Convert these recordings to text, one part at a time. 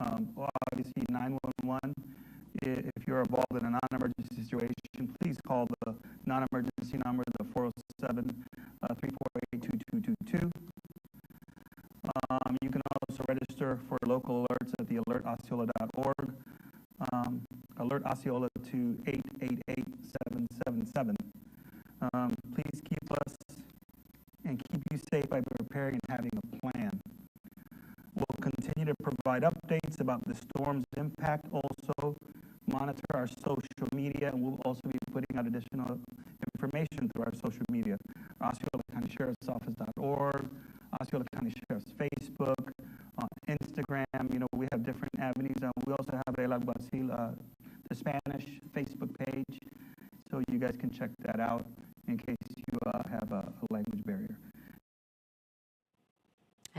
Obviously 911. If you're involved in a non-emergency situation, please call the non-emergency number, the 407-348-2222. You can also register for local alerts at the alertosceola.org. Alert Osceola to 888-777. Please keep us and keep you safe by preparing and having a plan. We'll continue to provide updates about the storm's impact. Also, monitor our social media, and we'll also be putting out additional information through our social media. Osceola County Sheriff's Office.org, Osceola County Sheriff's Facebook, Instagram. You know, we have different avenues. We also have El Alguacil, the Spanish Facebook page, so you guys can check that out in case you have a language barrier.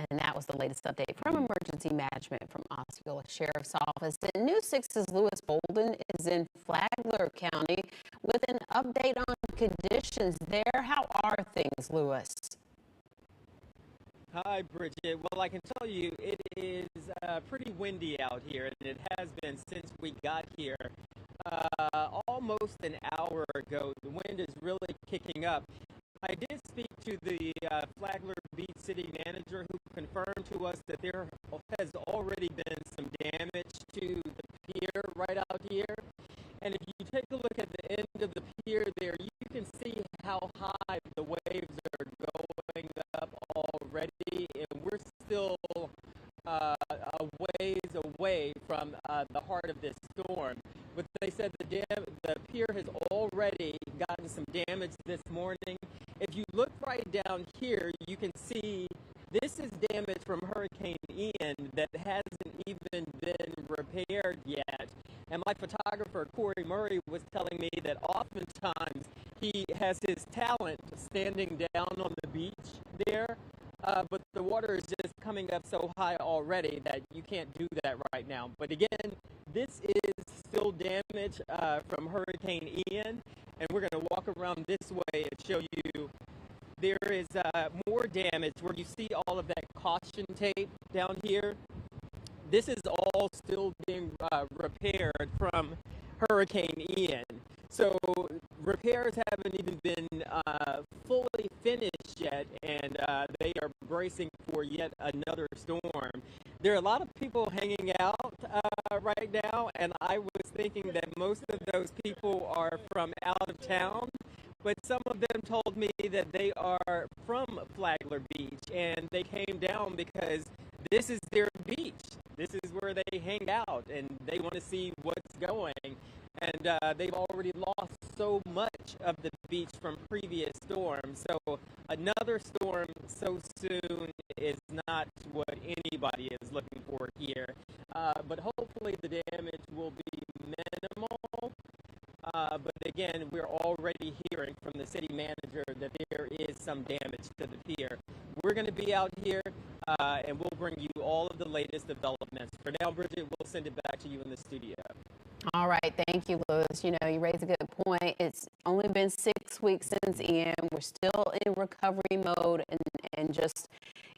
And that was the latest update from Emergency Management from Osceola Sheriff's Office. And News 6's Lewis Bolden is in Flagler County with an update on conditions there. How are things, Lewis? Hi, Bridget. Well, I can tell you it is pretty windy out here, and it has been since we got here almost an hour ago. The wind is really kicking up. I did speak to the Flagler Beach City Manager, who confirmed to us that there has already been some damage to the pier right out here. And if you take a look at the end of the pier there, you can see how high the waves are going up already, and we're still a ways away from the heart of this storm. But they said the pier has already gotten some damage this morning. If you look right down here, you can see this is damage from Hurricane Ian that hasn't even been repaired yet. And my photographer, Corey Murray, was telling me that oftentimes he has his talent standing down on the beach there, but the water is just coming up so high already that you can't do that right now. But again, this is still damage from Hurricane Ian, and we're going to walk around this way and show you there is more damage where you see all of that caution tape down here. This is all still being repaired from Hurricane Ian. So repairs haven't even been fully finished yet, and they are bracing for yet another storm. There are a lot of people hanging out right now, and I was thinking that most of those people are from out of town, but some of them told me that they are from Flagler Beach, and they came down because this is their beach. This is where they hang out, and they want to see what's going. And they've already lost so much of the beach from previous storms. So another storm so soon is not what anybody is looking for here. But hopefully the damage will be minimal. But again, we're already hearing from the city manager that there is some damage to the pier. We're going to be out here, and we'll bring you all of the latest developments. For now, Bridget, we'll send it back to you in the studio. All right. Thank you, Lewis. You know, you raise a good point. It's only been 6 weeks since Ian. We're still in recovery mode, and just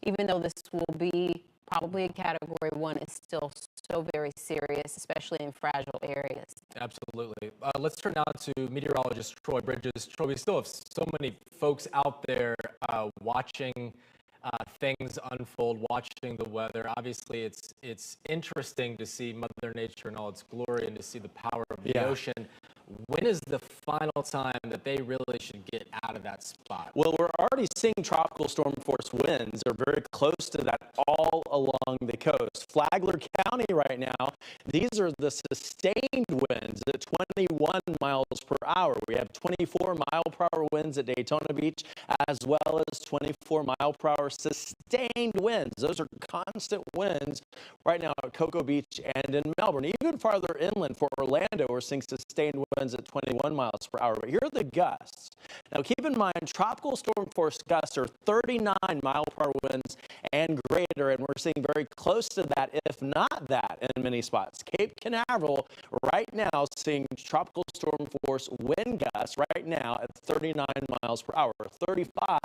even though this will be probably a Category 1, it's still so very serious, especially in fragile areas. Absolutely. Let's turn now to meteorologist Troy Bridges. Troy, we still have so many folks out there watching things unfold, watching the weather. Obviously, it's interesting to see Mother Nature in all its glory and to see the power of the ocean. When is the final time that they really should get out of that spot? Well, we're already seeing tropical storm force winds. They're very close to that all along the coast. Flagler County right now, these are the sustained winds at 21 miles per hour. We have 24 mile per hour winds at Daytona Beach, as well as 24 mile per hour sustained winds. Those are constant winds right now at Cocoa Beach and in Melbourne. Even farther inland for Orlando, we're seeing sustained winds at 21 miles per hour. But here are the gusts. Now, keep in mind, tropical storm force gusts are 39 mile per hour winds and greater, and we're seeing very close to that, if not that, in many spots. Cape Canaveral right now seeing tropical storm force wind gusts right now at 39 miles per hour, 35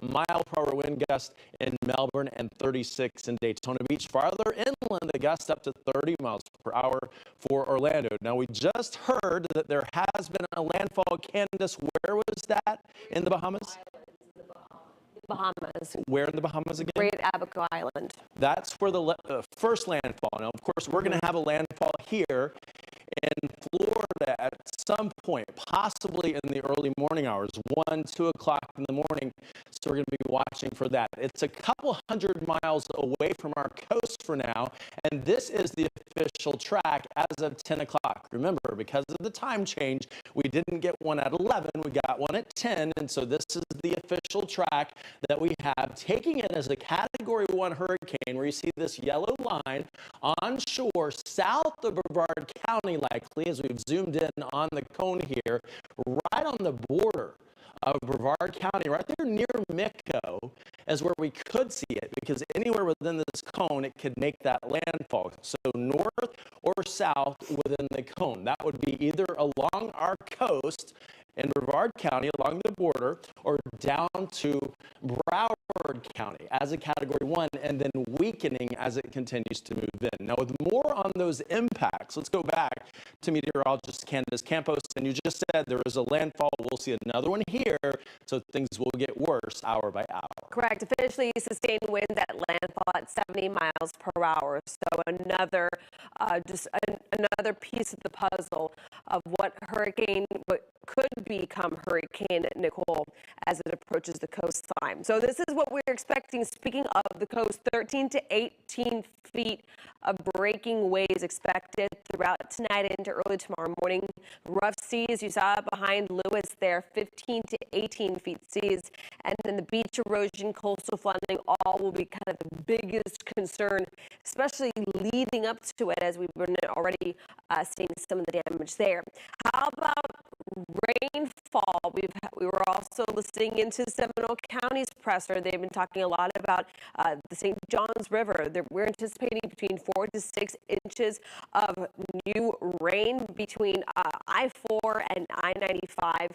mile per hour wind gust in Melbourne, and 36 in Daytona Beach. Farther inland, the gust up to 30 miles per hour for Orlando. Now, we just heard that there has been a landfall. Candace, where was that in the Bahamas? Bahamas. Where in the Bahamas again? Great Abaco Island. That's where the first landfall. Now, of course, we're going to have a landfall here in Florida at some point, possibly in the early morning hours, 1, 2 o'clock in the morning. So we're going to be watching for that. It's a couple hundred miles away from our coast for now, and this is the official track as of 10 o'clock. Remember, because of the time change, we didn't get one at 11, we got one at 10, and so this is the official track that we have, taking it as a Category 1 hurricane, where you see this yellow line onshore south of Brevard County, likely, as we've zoomed in on the cone here, right on the border of Brevard County, right there near Mico, is where we could see it, because anywhere within this cone, it could make that landfall. So north or south within the cone. That would be either along our coast in Brevard County along the border, or down to Broward County as a Category 1, and then weakening as it continues to move in. Now, with more on those impacts, let's go back to meteorologist Candace Campos. And you just said there is a landfall. We'll see another one here, so things will get worse hour by hour. Correct. Officially sustained winds at landfall at 70 miles per hour. So another, another piece of the puzzle of what could become Hurricane Nicole as it approaches the coastline. So this is what we're expecting. Speaking of the coast, 13 to 18 feet of breaking waves expected throughout tonight into early tomorrow morning. Rough seas, you saw it behind Lewis there, 15 to 18 feet seas. And then the beach erosion, coastal flooding, all will be kind of the biggest concern, especially leading up to it, as we've been already seeing some of the damage there. How about rainfall? We were also listening into Seminole County's presser. They've been talking a lot about the St. Johns River. We're anticipating between 4 to 6 inches of new rain between I-4 and I-95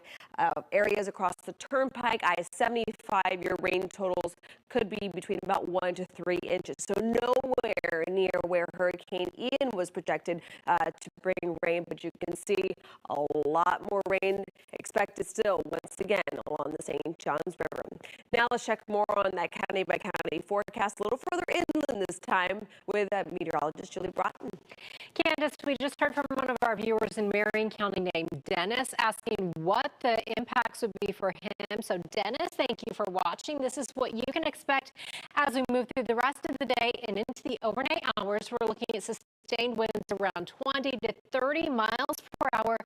areas across the Turnpike. I-75, your rain totals could be between about 1 to 3 inches. So nowhere near where Hurricane Ian was projected to bring rain, but you can see a lot more rain expected still, once again, along the St. Johns River. Now let's check more on that county by county forecast a little further inland this time with meteorologist Julie Broughton. Candace, we just heard from one of our viewers in Marion County named Dennis asking what the impacts would be for him. So Dennis, thank you for watching. This is what you can expect as we move through the rest of the day and into the overnight hours. We're looking at sustained winds around 20 to 30 miles per hour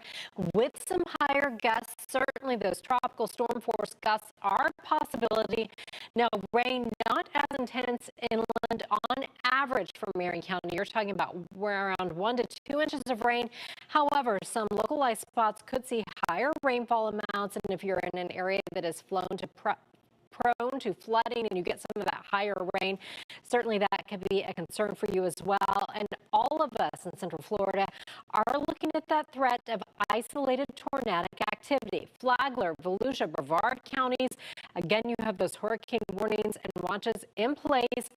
with some higher gusts. Certainly those tropical storm force gusts are a possibility. Now, rain not as intense inland on average for Marion County. You're talking about around 1 to 2 inches of rain. However, some localized spots could see higher rainfall amounts, and if you're in an area that is prone to flooding and you get some of that higher rain, certainly that could be a concern for you as well. And all of us in Central Florida are looking at that threat of isolated tornadic activity. Flagler, Volusia, Brevard counties. Again, you have those hurricane warnings and watches in place.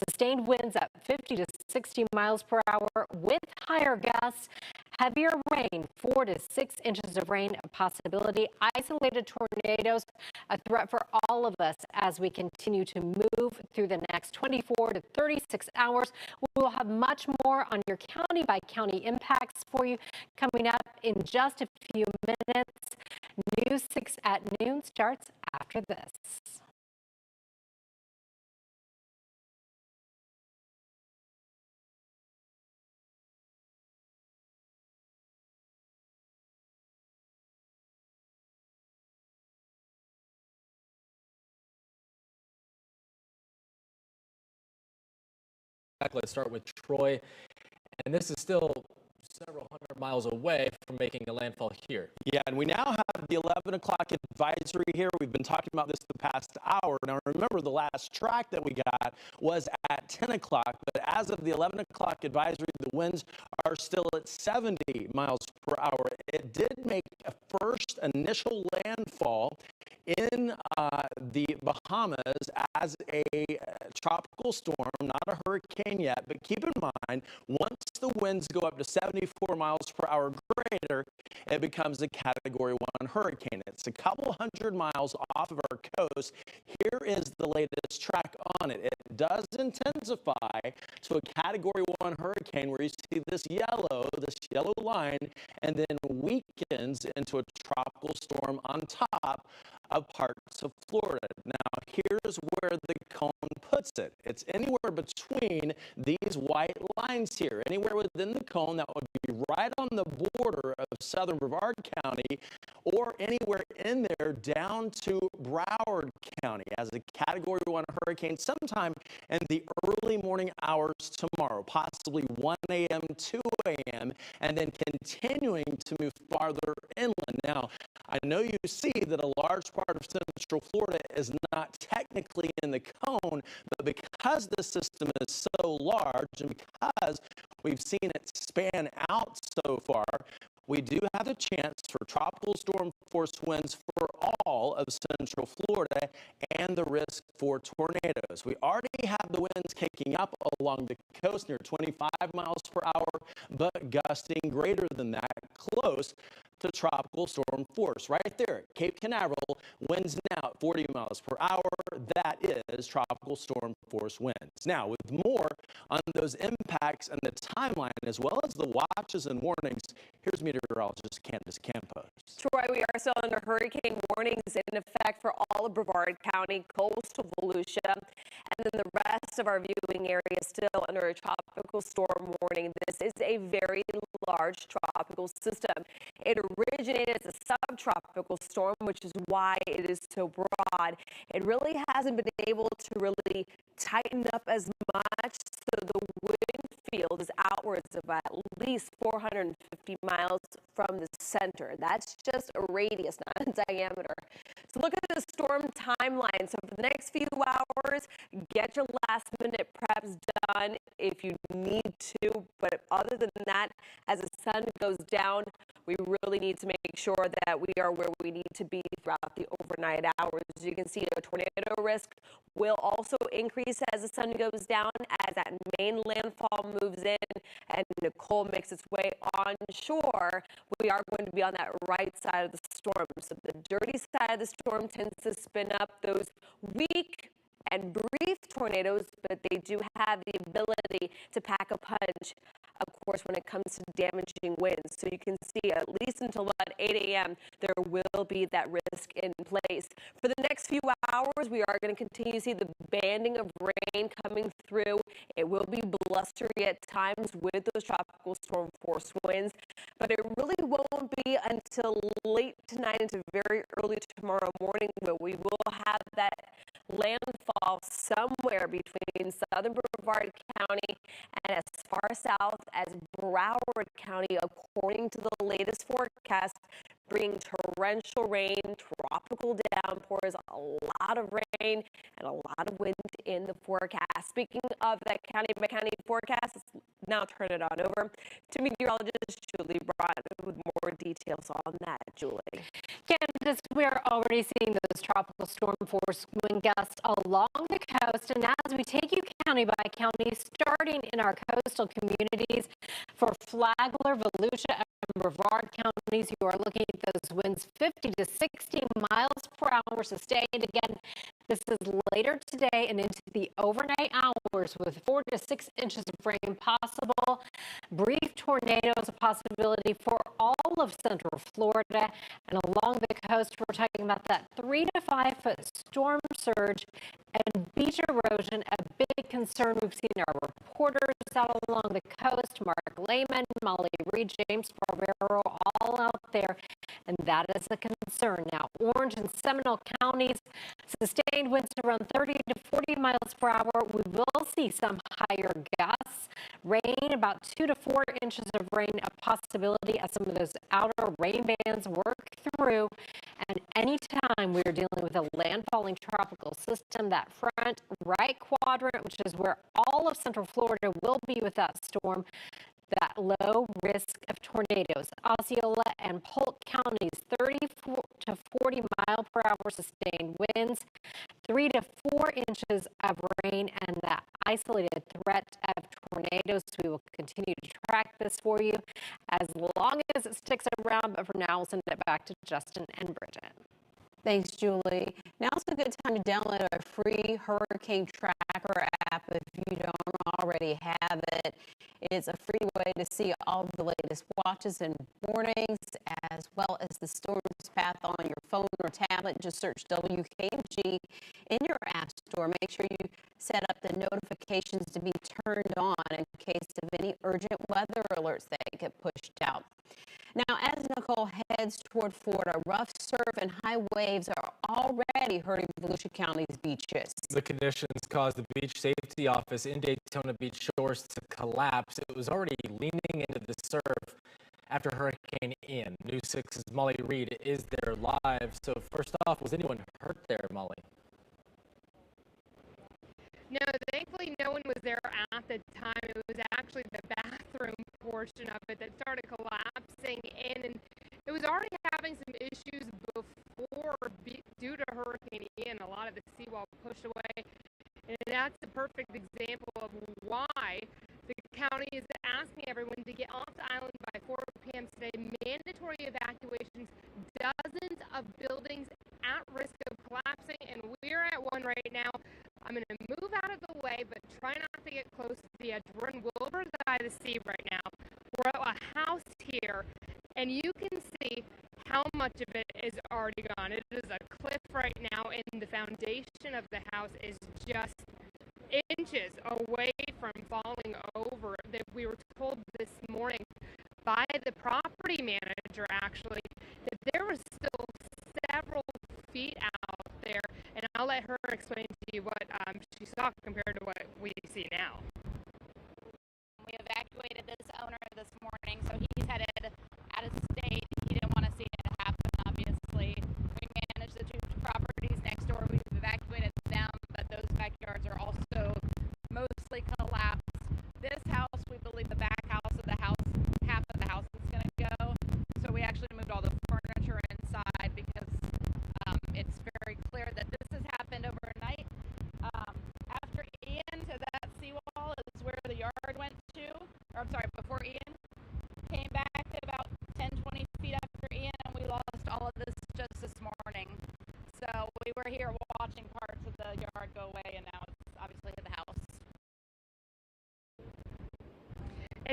Sustained winds at 50 to 60 miles per hour with higher gusts. Heavier rain, 4 to 6 inches of rain, a possibility. Isolated tornadoes, a threat for all of us as we continue to move through the next 24 to 36 hours. We'll have much more on your county by county impacts for you coming up in just a few minutes. News 6 at noon starts after this. Let's start with Troy. And this is still several hundred miles away from making a landfall here. Yeah, and we now have the 11 o'clock advisory here. We've been talking about this the past hour. Now, remember, the last track that we got was at 10 o'clock, but as of the 11 o'clock advisory, the winds are still at 70 miles per hour. It did make a first initial landfall in the Bahamas as a tropical storm, not a hurricane yet, but keep in mind, once the winds go up to 74 miles per hour greater, it becomes a Category 1 hurricane. It's a couple hundred miles off of our coast. Here is the latest track on it. It does intensify to a Category 1 hurricane where you see this yellow line, and then weakens into a tropical storm on top of parts of Florida. Now, here's where the cone puts it. It's anywhere between these white lines here, anywhere within the cone that would be right on the border of southern Brevard County, or anywhere in there down to Broward County as a Category 1 hurricane sometime in the early morning hours tomorrow, possibly 1 a.m., 2 a.m., and then continuing to move farther inland. Now, I know you see that a large part of Central Florida is not technically in the cone, but because the system is so large and because we've seen it span out so far, we do have a chance for tropical storm force winds for all of Central Florida and the risk for tornadoes. We already have the winds kicking up along the coast near 25 miles per hour, but gusting greater than that, close to tropical storm force. Right there, Cape Canaveral, winds now at 40 miles per hour. That is tropical storm force winds. Now, with more on those impacts and the timeline, as well as the watches and warnings, here's meteorologist Candace Campos. Troy, we are still under hurricane warnings in effect for all of Brevard County, coastal Volusia, and then the rest of our viewing area is still under a tropical storm warning. This is a very large tropical system. It originated as a subtropical storm, which is why it is so broad. It really hasn't been able to really tighten up as much, so the wind field is outwards of at least 450 miles from the center. That's just a radius, not a diameter. So look at the storm timeline. So for the next few hours, get your last minute preps done if you need to. But other than that, as the sun goes down, we really need to make sure that we are where we need to be throughout the overnight hours. As you can see, the tornado risk will also increase as the sun goes down, as that main landfall moves in and Nicole makes its way onshore. We are going to be on that right side of the storm. So the dirty side of the storm tends to spin up those weak and brief tornadoes, but they do have the ability to pack a punch, of course, when it comes to damaging winds. So you can see at least until about 8 a.m., there will be that risk in place. For the next few hours, we are going to continue to see the banding of rain coming through. It will be blustery at times with those tropical storm force winds, but it really won't be until late tonight into very early tomorrow morning where we will have that landfall somewhere between southern Brevard County and as far south as Broward County, according to the latest forecast, bringing torrential rain, tropical downpours, a lot of rain, and a lot of wind in the forecast. Speaking of that county by county forecast, let's now turn it on over to meteorologist Julie Broughton with more details on that. Julie. Candace, we are already seeing those tropical storm force wind gusts along the coast, and as we take you county by county, starting in our coastal communities for Flagler, Volusia, and Brevard counties, you are looking at those winds 50 to 60 miles per hour sustained. Again, this is later today and into the overnight hours with 4 to 6 inches of rain possible. Brief tornadoes a possibility for all of central Florida, and along the coast we're talking about that 3 to 5 foot storm surge and beach erosion, a big concern. We've seen our reporters out along the coast, Mark Lehman, Molly Reed, James Barbero, all out there and that is a concern. Now, Orange and Seminole counties, sustained winds around 30 to 40 miles per hour. We will see some higher gusts. Rain, about 2 to 4 inches of rain, a possibility as some of those outer rain bands work through. And anytime we're dealing with a landfalling tropical system, that front right quadrant, which is where all of central Florida will be with that storm, that low risk of tornadoes. Osceola and Polk counties, 34 to 40 mile per hour sustained winds, 3 to 4 inches of rain, and that isolated threat of tornadoes. We will continue to track this for you as long as it sticks around, but for now, we'll send it back to Justin and Bridget. Thanks, Julie. Now's a good time to download a free hurricane tracker app if you don't already have it. It's a free way to see all the latest watches and warnings, as well as the storm's path on your phone or tablet. Just search WKMG in your app store. Make sure you set up the notifications to be turned on in case of any urgent weather alerts that get pushed out. Now, as Nicole heads toward Florida, rough surf and high waves are already hurting Volusia County's beaches. The conditions caused the beach safety office in Daytona Beach shores to collapse. It was already leaning into the surf after Hurricane Ian. News 6's Molly Reed is there live. So first off, was anyone hurt there, Molly? No, thankfully no one was there at the time. It was actually the bathroom portion of it that started collapsing in, and it was already having some issues before due to Hurricane Ian. A lot of the seawall pushed away, and that's a perfect example of why the county is asking everyone to get off the island by 4 p.m. today. Mandatory evacuations, dozens of buildings at risk of collapsing, and we're at one right now. I'm going to move out of the way, but try not to get close to the edge. We're in Wilbur's Eye of the Sea right now. We're at a house here, and you can see how much of it is already gone. It is a cliff right now, and the foundation of the house is just inches away from falling over. That we were told this morning by the property manager, actually, that there was still several feet out there, and I'll let her explain to you what she saw compared to what we see now. We evacuated this owner this morning, so he's headed out of state. He didn't want to see it happen, obviously. We managed the 2 properties next door. We've evacuated them, but those backyards are also mostly collapsed. This house, we believe the back house of the house, half of the house is going to go. So we actually moved all the furniture inside because it's very clear that this has happened overnight. After Ian, to that seawall is where the yard went to, or I'm sorry, before Ian. Came back to about 10, 20 feet after Ian, and we lost all of this just this morning. So we were here watching parts of the yard go away, and now it's obviously hit the house.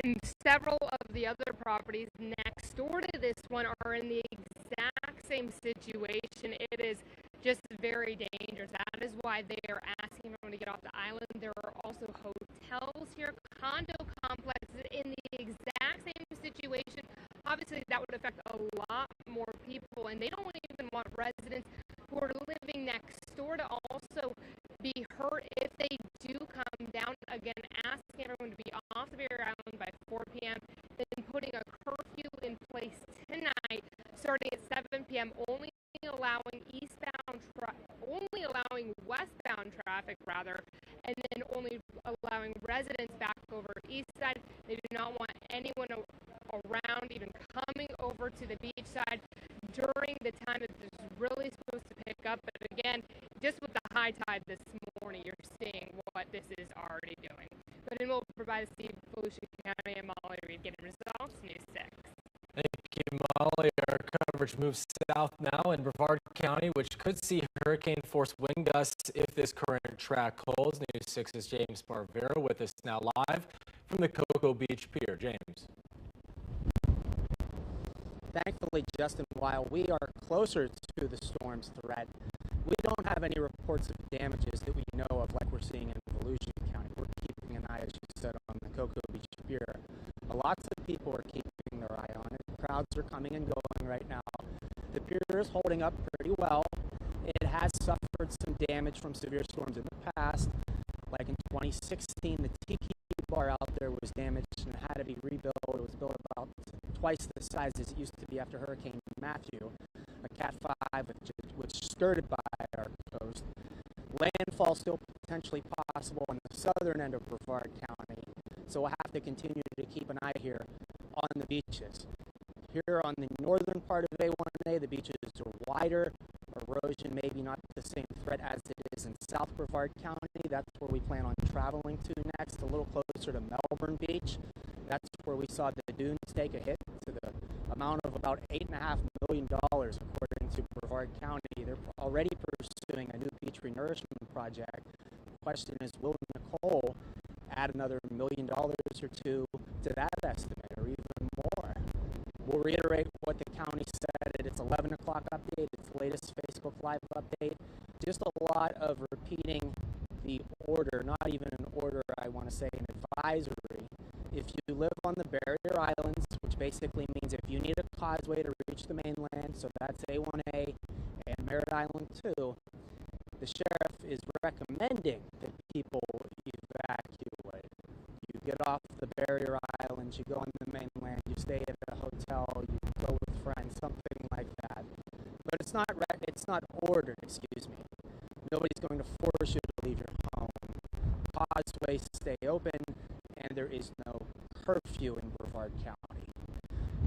And several of the other properties next door to this one are in the exact same situation. It is just very dangerous. That is why they are asking everyone to get off the island. There are also hotels here, condo complexes in the exact same situation. Obviously, that would affect a lot more people, and they don't even want residents who are living next door to also be hurt if they do come down. Again, asking everyone to be off the Barrier Island by 4 p.m., then putting a curfew in place tonight, starting at 7 p.m., only allowing westbound traffic, and then only allowing residents back over east side. They do not want anyone around even coming over to the beach side during the time that this is really supposed to pick up. But again, just with the high tide this morning, you're seeing what this is already doing. But then we'll provide Steve, Volusia County, and Molly Reed getting results. News 6. Thank you, Molly. Our coverage moves south now in Brevard County, which could see hurricane-force wind gusts if this current track holds. News 6's James Barbera with us now live from the Cocoa Beach Pier. James. Thankfully, Justin, while we are closer to the storm's threat, we don't have any reports of damages that we know of like we're seeing in Volusia County. We're keeping an eye, as you said, on the Cocoa Beach Pier. Lots of people are keeping their eye on it. Crowds are coming and going right now. appears holding up pretty well. It has suffered some damage from severe storms in the past. Like in 2016, the tiki bar out there was damaged and had to be rebuilt. It was built about twice the size as it used to be after Hurricane Matthew, a Cat 5, which skirted by our coast. Landfall still potentially possible on the southern end of Brevard County, so we'll have to continue to keep an eye here on the beaches. Here on the northern part of A1A, the beaches are wider. Erosion maybe not the same threat as it is in South Brevard County. That's where we plan on traveling to next, a little closer to Melbourne Beach. That's where we saw the dunes take a hit to the amount of about $8.5 million, according to Brevard County. They're already pursuing a new beach renourishment project. The question is, will Nicole add another $1 million or two to that estimate, or even more? We'll reiterate what the county said at its 11 o'clock update, its latest Facebook Live update. Just a lot of repeating the order, not even an order, I want to say an advisory. If you live on the barrier islands, which basically means if you need a causeway to reach the mainland, so that's A1A and Merritt Island 2, the sheriff is recommending that people evacuate. You get off the barrier islands, you go on the mainland, you stay at a hotel, you go with friends, something like that. But it's not ordered, excuse me. Nobody's going to force you to leave your home. Causeways stay open, and there is no curfew in Brevard County.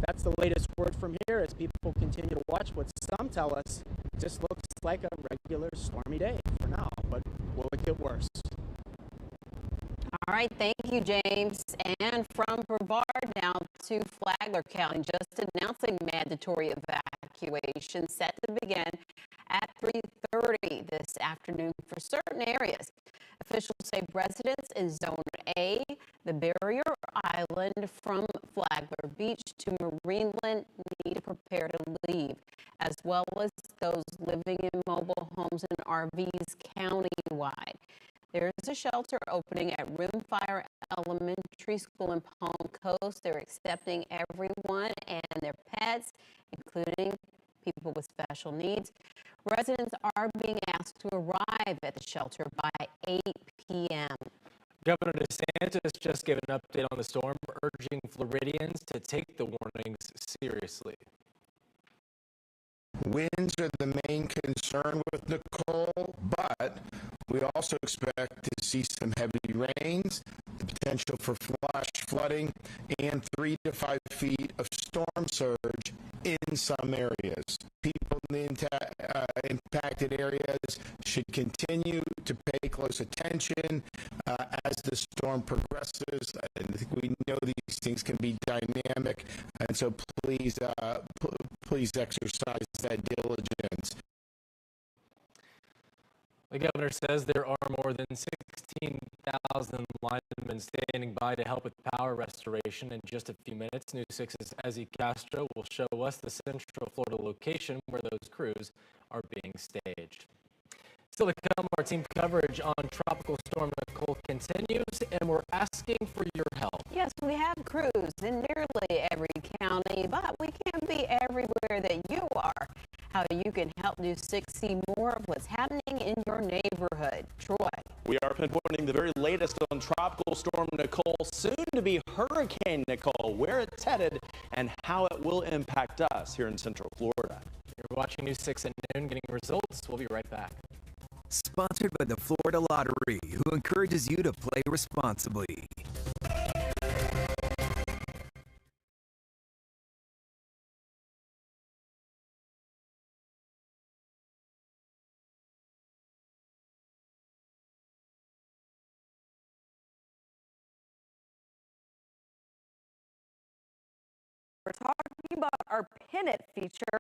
That's the latest word from here as people continue to watch what some tell us just looks like a regular stormy day for now, but will it get worse? All right, thank you, James. And from Brevard now to Flagler County, just announcing mandatory evacuation set to begin at 3:30 this afternoon for certain areas. Officials say residents in Zone A, the barrier island from Flagler Beach to Marineland, need to prepare to leave, as well as those living in mobile homes and RVs countywide. There is a shelter opening at Rimfire Elementary School in Palm Coast. They're accepting everyone and their pets, including people with special needs. Residents are being asked to arrive at the shelter by 8 p.m. Governor DeSantis just gave an update on the storm, urging Floridians to take the warnings seriously. Winds are the main concern with Nicole, but we also expect to see some heavy rains, the potential for flash flooding, and 3 to 5 feet of storm surge in some areas. People in the impacted areas should continue to pay close attention as the storm progresses. I think we know these things can be dynamic, and so please exercise that diligence. The governor says there are more than 16,000 linemen standing by to help with power restoration. In just a few minutes, News 6's Ezzy Castro will show us the Central Florida location where those crews are being staged. Still to come, our team coverage on Tropical Storm Nicole continues, and we're asking for your help. Yes, we have crews in nearly every county, but we can't be everywhere that you are. How you can help News 6 see more of what's happening in your neighborhood. Troy. We are pinpointing the very latest on Tropical Storm Nicole, soon to be Hurricane Nicole, where it's headed and how it will impact us here in Central Florida. You're watching News 6 at noon, getting results. We'll be right back. Sponsored by the Florida Lottery, who encourages you to play responsibly. We're talking about our Pin It feature.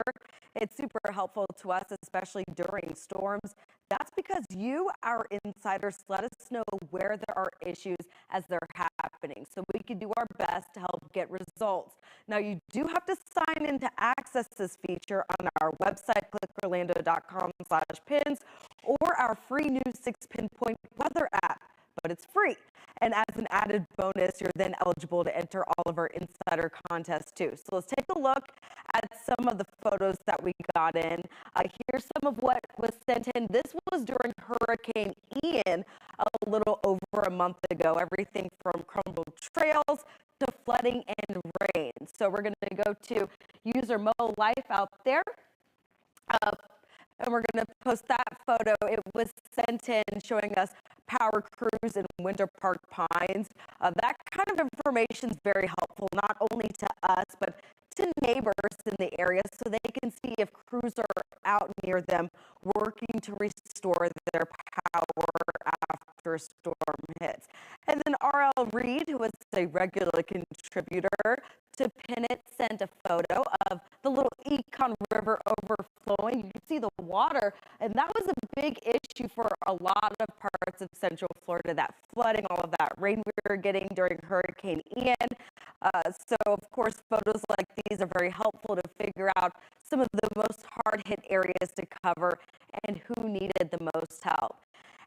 It's super helpful to us, especially during storms. That's because you, our insiders, let us know where there are issues as they're happening, so we can do our best to help get results. Now, you do have to sign in to access this feature on our website, clickorlando.com/pins, or our free News 6 Pinpoint Weather app, but it's free. And as an added bonus, you're then eligible to enter all of our insider contests too. So let's take a look at some of the photos that we got in. Here's some of what was sent in. This was during Hurricane Ian a little over a month ago. Everything from crumbled trails to flooding and rain. So we're going to go to user Mo Life out there. And we're going to post that photo. It was sent in showing us power crews in Winter Park Pines. That kind of information is very helpful, not only to us, but to neighbors in the area so they can see if crews are out near them working to restore their power after a storm hits. And then R.L. Reed, who was a regular contributor to Pin It, sent a photo of the little Econ River overflowing. You can see the water, and that was a big issue for a lot of parts of Central Florida, that flooding, all of that rain we were getting during Hurricane Ian. So, of course, photos like these are very helpful to figure out some of the most hard-hit areas to cover and who needed the most help.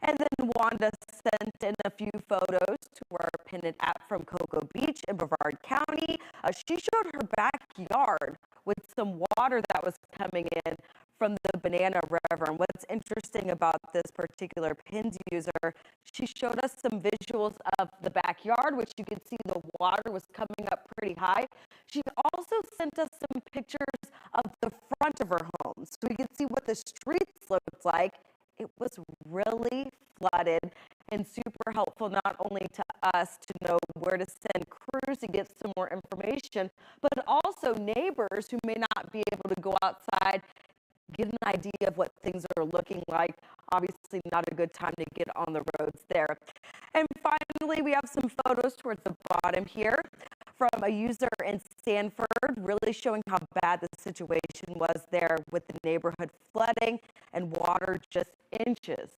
And then Wanda sent in a few photos to our Pin It app from Cocoa Beach in Brevard County. She showed her backyard with some water that was coming in from the Banana River. And what's interesting about this particular Pins user, she showed us some visuals of the backyard, which you can see the water was coming up pretty high. She also sent us some pictures of the front of her home, so we could see what the streets looked like. It was really flooded and super helpful not only to us to know where to send crews to get some more information, but also neighbors who may not be able to go outside, get an idea of what things are looking like. Obviously not a good time to get on the roads there. And finally, we have some photos towards the bottom here from a user in Sanford, really showing how bad the situation was there with the neighborhood flooding and water just inches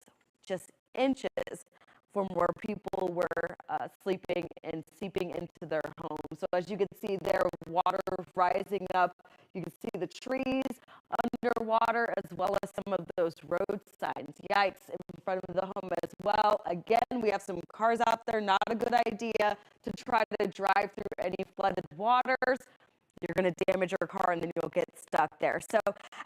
from where people were sleeping and seeping into their homes. So as you can see there, water rising up. You can see the trees underwater as well as some of those road signs. Yikes, in front of the home as well. Again, we have some cars out there. Not a good idea to try to drive through any flooded waters. You're going to damage your car and then you'll get stuck there. So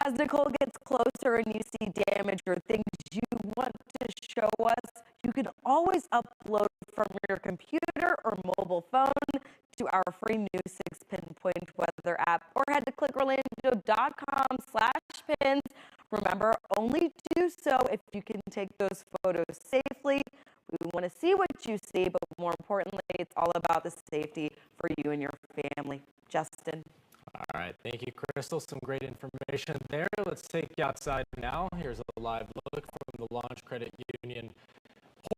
as Nicole gets closer and you see damage or things you want to show us, you can always upload from your computer or mobile phone to our free new 6-Pinpoint weather app, or head to clickorlando.com/pins. Remember, only do so if you can take those photos safely. We want to see what you see, but more importantly, it's all about the safety for you and your family. Justin. All right, thank you, Crystal. Some great information there. Let's take you outside now. Here's a live look from the Launch Credit Union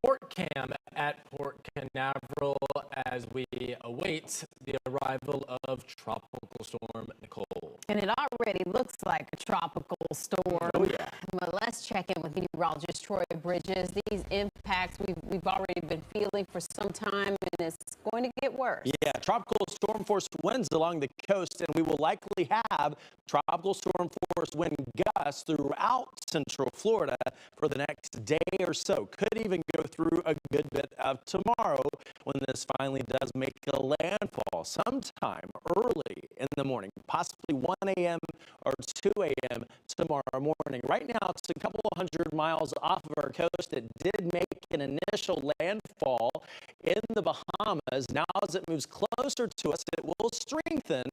Port Cam at Port Canaveral as we await the arrival of Tropical Storm Nicole. And it already looks like a tropical storm. Oh, yeah. But let's check in with meteorologist Troy Bridges. These impacts we've already been feeling for some time, and it's going to get worse. Yeah, tropical storm force winds along the coast, and we will likely have tropical storm force wind gusts throughout Central Florida for the next day or so. Could even go through a good bit of tomorrow when this finally does make a landfall sometime early in the morning, possibly 1 a.m. or 2 a.m. tomorrow morning. Right now, it's a couple of hundred miles off of our coast. It did make an initial landfall in the Bahamas. Now, as it moves closer to us, it will strengthen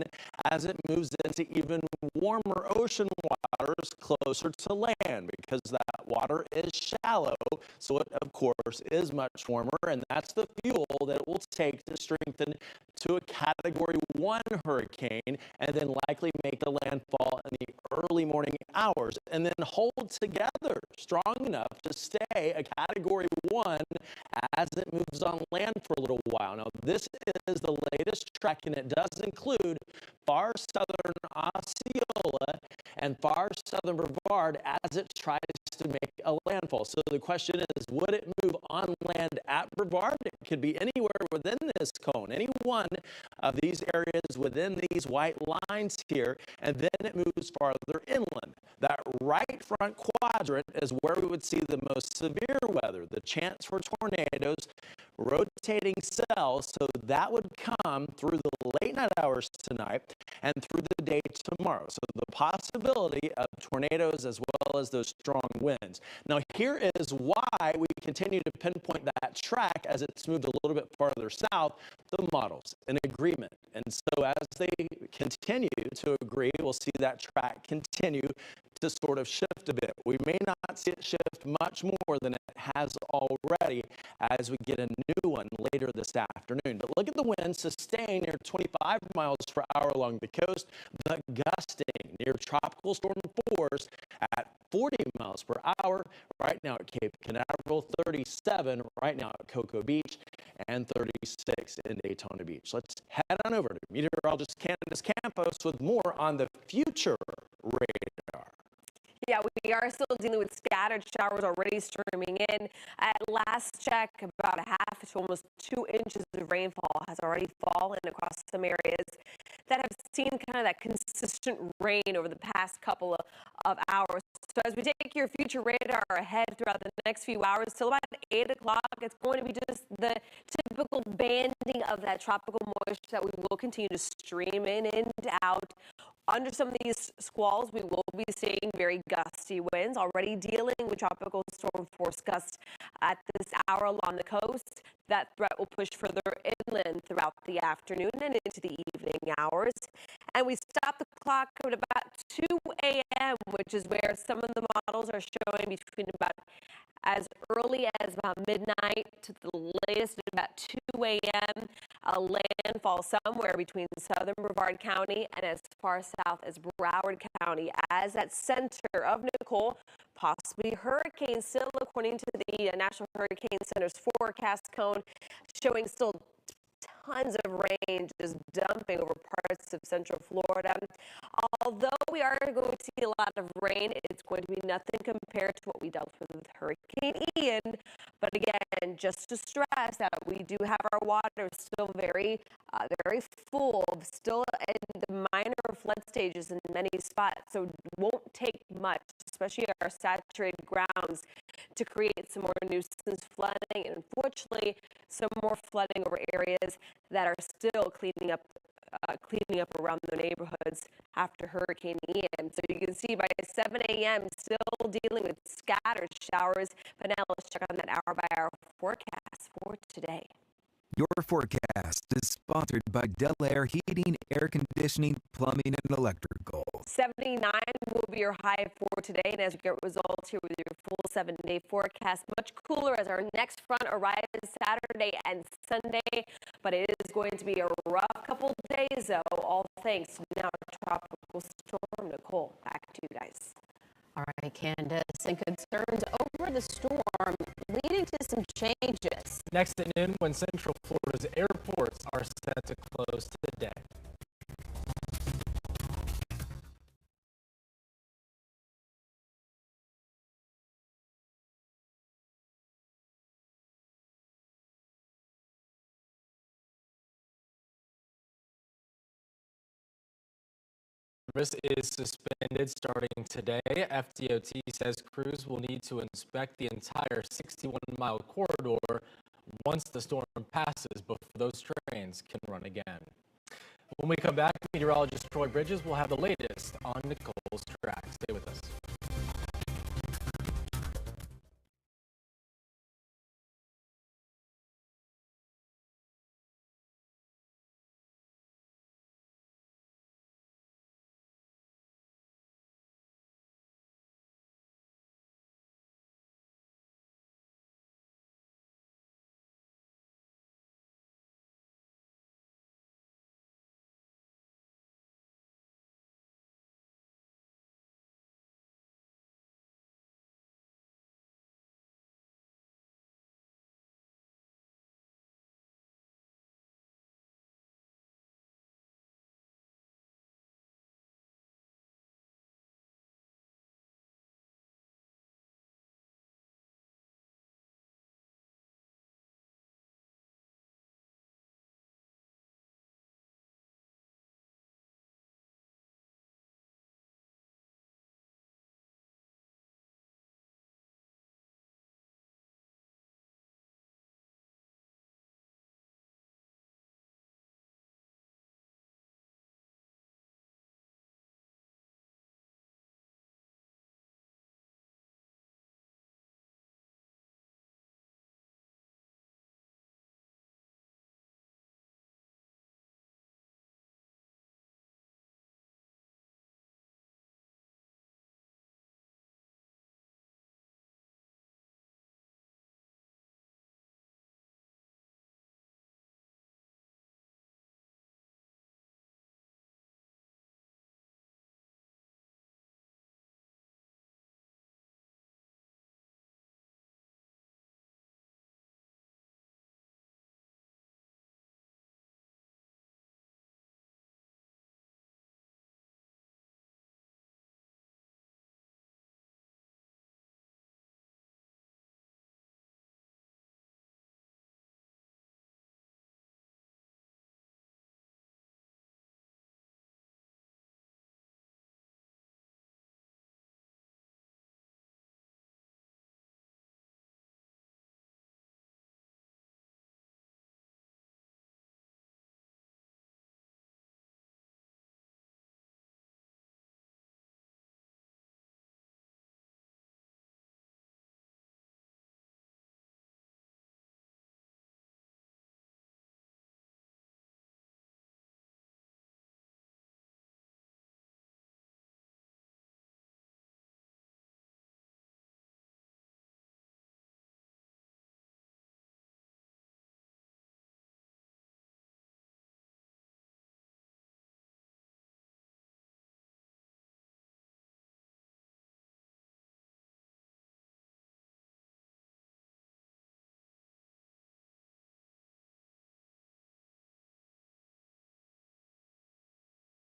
as it moves into even warmer ocean waters closer to land, because that water is shallow, so it, of course, is much warmer, and that's the fuel that it will take to strengthen to a Category 1 hurricane and then likely make the landfall in the early morning hours and then hold together strong enough to stay a Category 1 as it moves on land for a little while. Now, this is the latest track, and it does include far southern Osceola and far southern Brevard as it tries to make a landfall. So the question is, would it move on land at Brevard? It could be anywhere within this cone, any one of these areas within these white lines here, and then it moves farther inland. That right front quadrant is where we would see the most severe weather, the chance for tornadoes, rotating cells. So that would come through the late night hours tonight and through the day tomorrow. So the possibility of tornadoes as well as those strong winds. Now here is why we continue to pinpoint that track as it's moved a little bit farther south. The models in agreement, and so as they continue to agree, we'll see that track continue to sort of shift a bit. We may not see it shift much more than it has already as we get a new one later this afternoon. But look at the wind sustained near 25 miles per hour along the coast, but gusting near tropical storm force at 40 miles per hour right now at Cape Canaveral, 37 right now at Cocoa Beach, and 36 in Daytona Beach. Let's head on over to meteorologist Candace Campos with more on the future radar. Yeah, we are still dealing with scattered showers already streaming in. At last check, about a half to almost 2 inches of rainfall has already fallen across some areas that have seen kind of that consistent rain over the past couple of hours. So as we take your future radar ahead throughout the next few hours, till about 8 o'clock, it's going to be just the typical banding of that tropical moisture that we will continue to stream in and out. Under some of these squalls, we will be seeing very gusty winds, already dealing with tropical storm force gusts at this hour along the coast. That threat will push further inland throughout the afternoon and into the evening hours. And we stop the clock at about 2 a.m., which is where some of the models are showing between about as early as about midnight to the latest at about 2 a.m. A landfall somewhere between southern Brevard County and as far south as Broward County as that center of Nicole, possibly hurricane, still according to the National Hurricane Center's forecast cone, showing still tons of rain just dumping over parts of central Florida. Although we are going to see a lot of rain, it's going to be nothing compared to what we dealt with Hurricane Ian. But again, just to stress that we do have our water still very full, still in the minor flood stages in many spots. So it won't take much, especially our saturated grounds, to create some more nuisance flooding and unfortunately some more flooding over areas that are still cleaning up around the neighborhoods after Hurricane Ian. So you can see by 7 a.m. still dealing with scattered showers. But now let's check on that hour-by-hour forecast for today. Your forecast is sponsored by Del Air Heating, Air Conditioning, Plumbing, and Electrical. 79 will be your high for today, and as we get results here with your full 7-day forecast, much cooler as our next front arrives Saturday and Sunday, but it is going to be a rough couple days, though, all thanks to now tropical storm Nicole. Back to you guys. All right, Candace, and concerns over the storm leading to some changes. Next at noon, when Central Florida's airports are set to close today. Service is suspended starting today. FDOT says crews will need to inspect the entire 61-mile corridor once the storm passes before those trains can run again. When we come back, meteorologist Troy Bridges will have the latest on Nicole's track. Stay with us.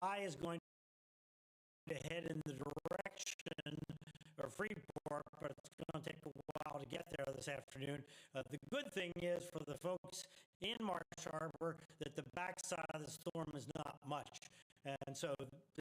eye is going to head in the direction of Freeport, but it's going to take a while to get there this afternoon. The good thing is for the folks in Marsh Harbor that the backside of the storm is not much. And so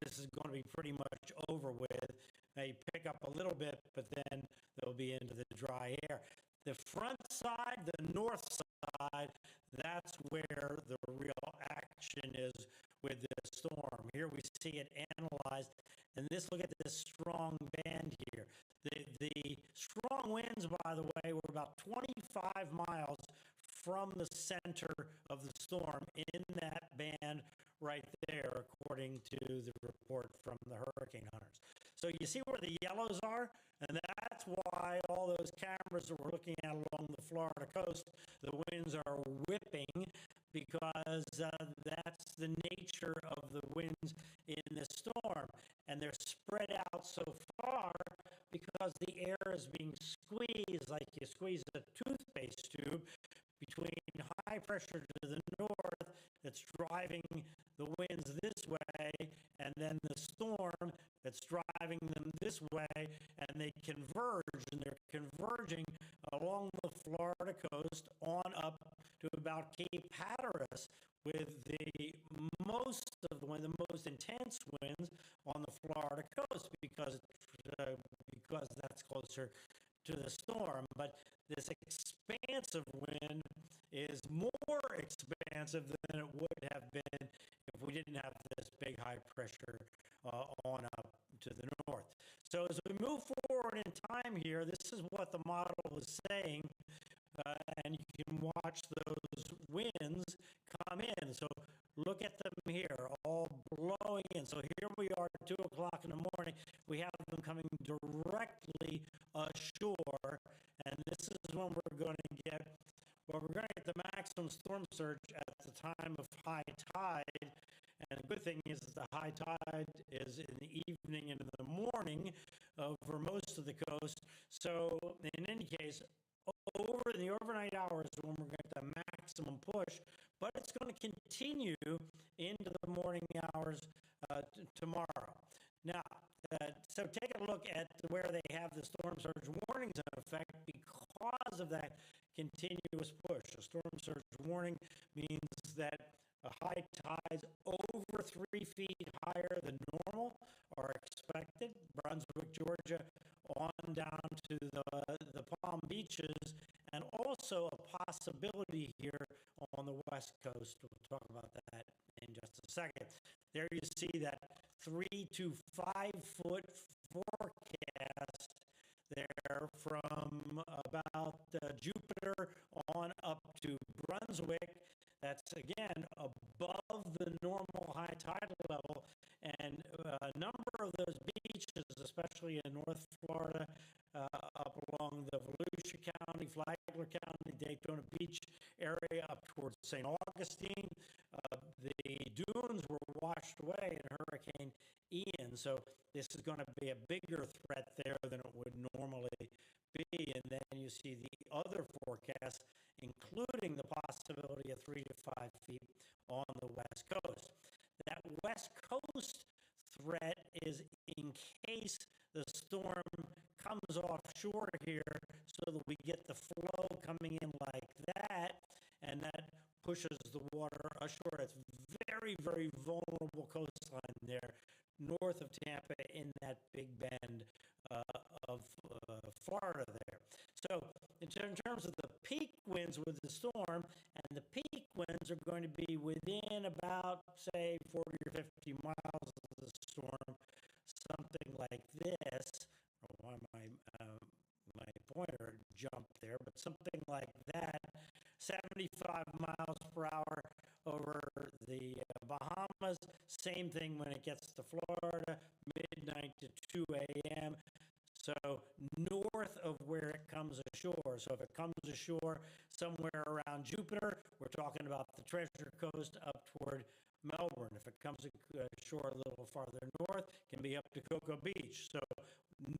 this is going to be pretty much over with. They pick up a little bit, but then they'll be into the dry air. The front side, the north side, that's where the real action is with this storm. Here we see it analyzed, and look at this strong band here. The strong winds, by the way, were about 25 miles from the center of the storm in that band right there, according to the report from the hurricane hunters. So you see where the yellows are, and that's why all those cameras that we're looking at along the Florida coast, the winds are whipping, because that's the nature of the winds in this storm. And they're spread out so far because the air is being squeezed like you squeeze a toothpaste tube between high pressure to the north that's driving the winds this way, and then the storm that's driving them this way, and they converge, and they're converging along the Florida coast on up to about Cape Hatteras, with the most intense winds on the Florida coast because that's closer to the storm. But this expansive wind is more expansive than it would have been if we didn't have this big high pressure on up to the north. So as we move forward in time here, this is what the model is saying, and you can watch those winds come in. So look at them here, all blowing in. So here we are at 2 o'clock in the morning. We have them coming directly ashore, and this is when we're going to get the maximum storm surge at the time of high tide. And the good thing is that the high tide is in the evening and in the morning over most of the coast. So in any case, over in the overnight hours when we're going to get the maximum push, but it's going to continue into the morning hours tomorrow. Now, so take a look at where they have the storm surge warnings in effect because of that continuous push. A storm surge warning means that high tides over 3 feet higher than normal are expected. Brunswick, Georgia, on down to the Palm Beaches, and also a possibility here on the West Coast. We'll talk about that in just a second. There you see that 3 to 5 foot forecast there from about Jupiter on up to Brunswick. That's again above the normal high tidal level, and a number of those beaches, especially in North Florida, up along the Volusia County, Flagler County, Daytona Beach area, up towards St. Augustine, the dunes were washed away in Hurricane Ian, so this is going to be a bigger threat there than it would normally be. And then you see the other forecasts, including the possibility of 3 to 5 feet on the West Coast. That West Coast threat is in case the storm comes offshore here, so that we get the flow coming in like that, and that pushes the water ashore. It's very, very vulnerable coastline there north of Tampa in that big bend of Florida there. So in terms of the peak winds with the storm, and the peak winds are going to be within about, say, 40 or 50 miles of the storm, something like this. Why my pointer jumped there, but something like that, 75 miles per hour over the Bahamas. Same thing when it gets to Florida, midnight to 2 a.m. So north of where it comes ashore. So if it comes ashore somewhere around Jupiter, we're talking about the Treasure Coast up toward Melbourne. If it comes ashore a little farther north, it can be up to Cocoa Beach. So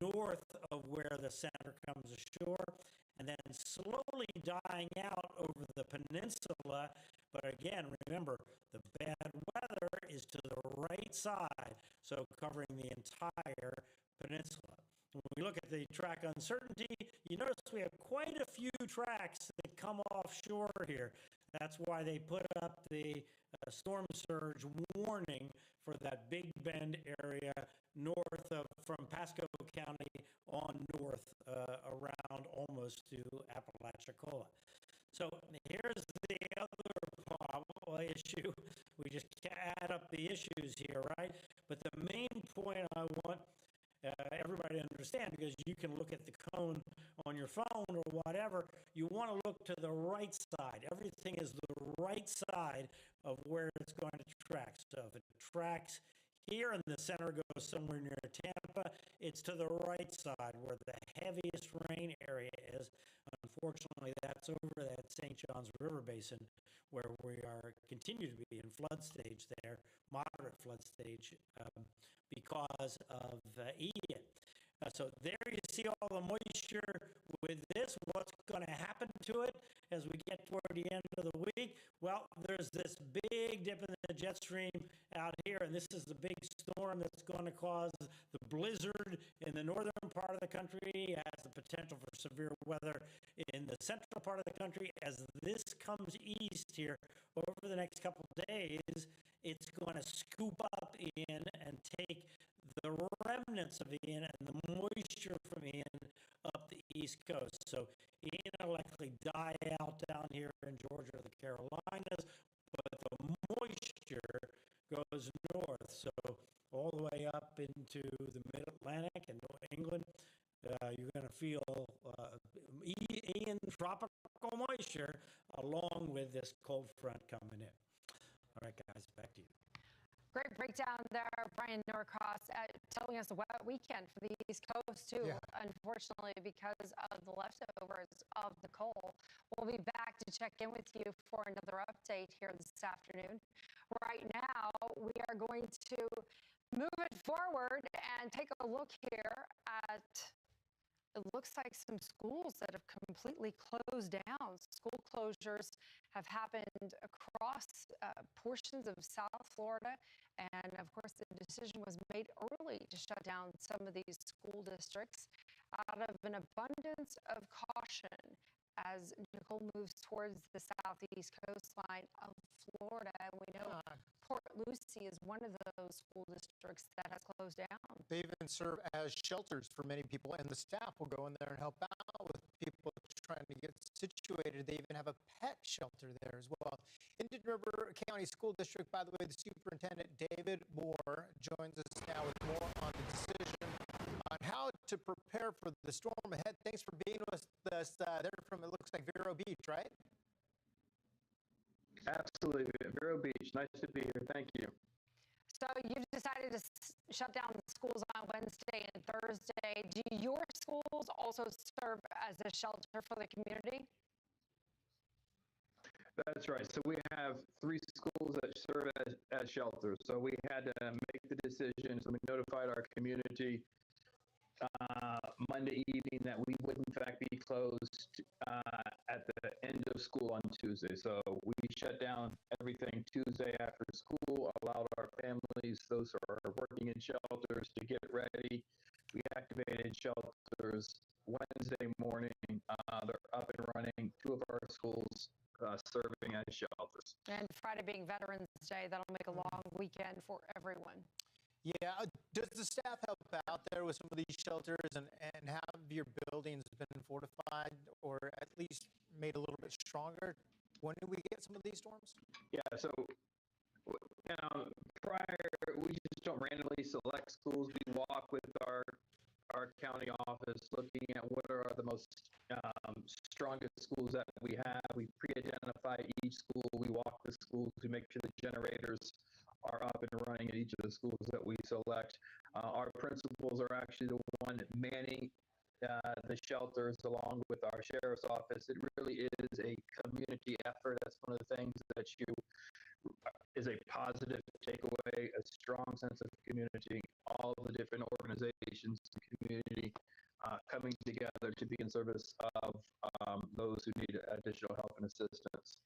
north of where the center comes ashore, and then slowly dying out over the peninsula. But again, remember, the bad weather is to the right side, so covering the entire peninsula. When we look at the track uncertainty, you notice we have quite a few tracks that come offshore here. That's why they put up the storm surge warning for that Big Bend area north of from Pasco County on north around almost to Apalachicola. So here's the other problem, issue. We just add up the issues here, right? But the main point I want everybody to understand, because you can look at the cone on your phone or whatever, you want to look to the right side. Everything is the right side of where it's going to track. So if it tracks here in the center, goes somewhere near Tampa, it's to the right side where the heaviest rain area is. Unfortunately, that's over that St. Johns River Basin where we are continue to be in flood stage there, moderate flood stage, because of Ian. So there you see all the moisture with this. What's going to happen to it as we get toward the end of the week? Well, there's this big dip in the jet stream out here, and this is the big storm that's going to cause the blizzard in the northern part of the country, has the potential for severe weather in the central part of the country. As this comes east here over the next couple of days, it's going to scoop up Ian and take the remnants of Ian and the moisture from Ian up the East Coast. So Ian will likely die out down here in Georgia or the Carolinas, but the moisture goes north. So all the way up into the mid-Atlantic and New England, you're going to feel Ian tropical moisture along with this cold front coming in. All right, guys, back to you. Great breakdown there, Brian Norcross, telling us a wet weekend for the East Coast, too, unfortunately, because of the leftovers of the cold. We'll be back to check in with you for another update here this afternoon. Right now, we are going to move it forward and take a look here at, it looks like some schools that have completely closed down. School closures have happened across portions of South Florida. And of course, the decision was made early to shut down some of these school districts out of an abundance of caution as Nicole moves towards the southeast coastline of Florida. And we know Port Lucie is one of those school districts that has closed down. They even serve as shelters for many people, and the staff will go in there and help out with people trying to get situated. They even have a pet shelter there as well. Indian River County School District, by the way, the superintendent, David Moore, joins us now with more on the decision on how to prepare for the storm ahead. Thanks for being with us there from, it looks like Vero Beach, right? Absolutely, Vero Beach. Nice to be here. Thank you. So you've decided to shut down the schools on Wednesday and Thursday. Do your schools also serve as a shelter for the community? That's right. So we have 3 schools that serve as shelters. So we had to make the decision. So we notified our community Monday evening that we would in fact be closed at the end of school on Tuesday. So we shut down everything Tuesday after school, allowed our families, those who are working in shelters, to get ready. We activated shelters Wednesday morning. They're up and running. 2 of our schools serving as shelters. And Friday being Veterans Day, that'll make a long weekend for everyone. Yeah, does the staff help out there with some of these shelters, and have your buildings been fortified or at least made a little bit stronger? When do we get some of these storms? Yeah, so prior, we just don't randomly select schools. We walk with our county office looking at what are the most strongest schools that we have. We pre-identify each school. We walk the schools. We make sure the generators are up and running at each of the schools that we select. Our principals are actually the one manning the shelters along with our sheriff's office. It really is a community effort. That's one of the things that is a positive takeaway, a strong sense of community, all of the different organizations and community coming together to be in service of those who need additional help and assistance.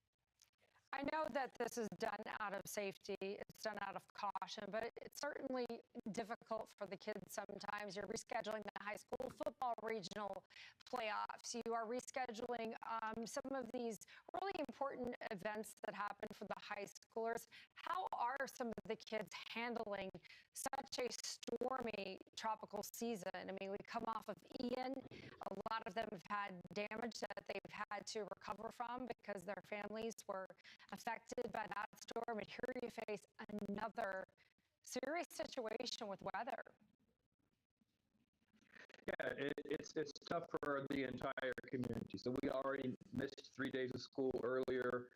I know that this has done out of safety. It's done out of caution, but it's certainly difficult for the kids sometimes. You're rescheduling the high school football regional playoffs. You are rescheduling some of these really important events that happen for the high schoolers. How are some of the kids handling such a stormy tropical season? I mean, we come off of Ian. A lot of them have had damage that they've had to recover from because their families were affected by that storm. And here you face another serious situation with weather. Yeah, it's tough for the entire community. So we already missed 3 days of school earlier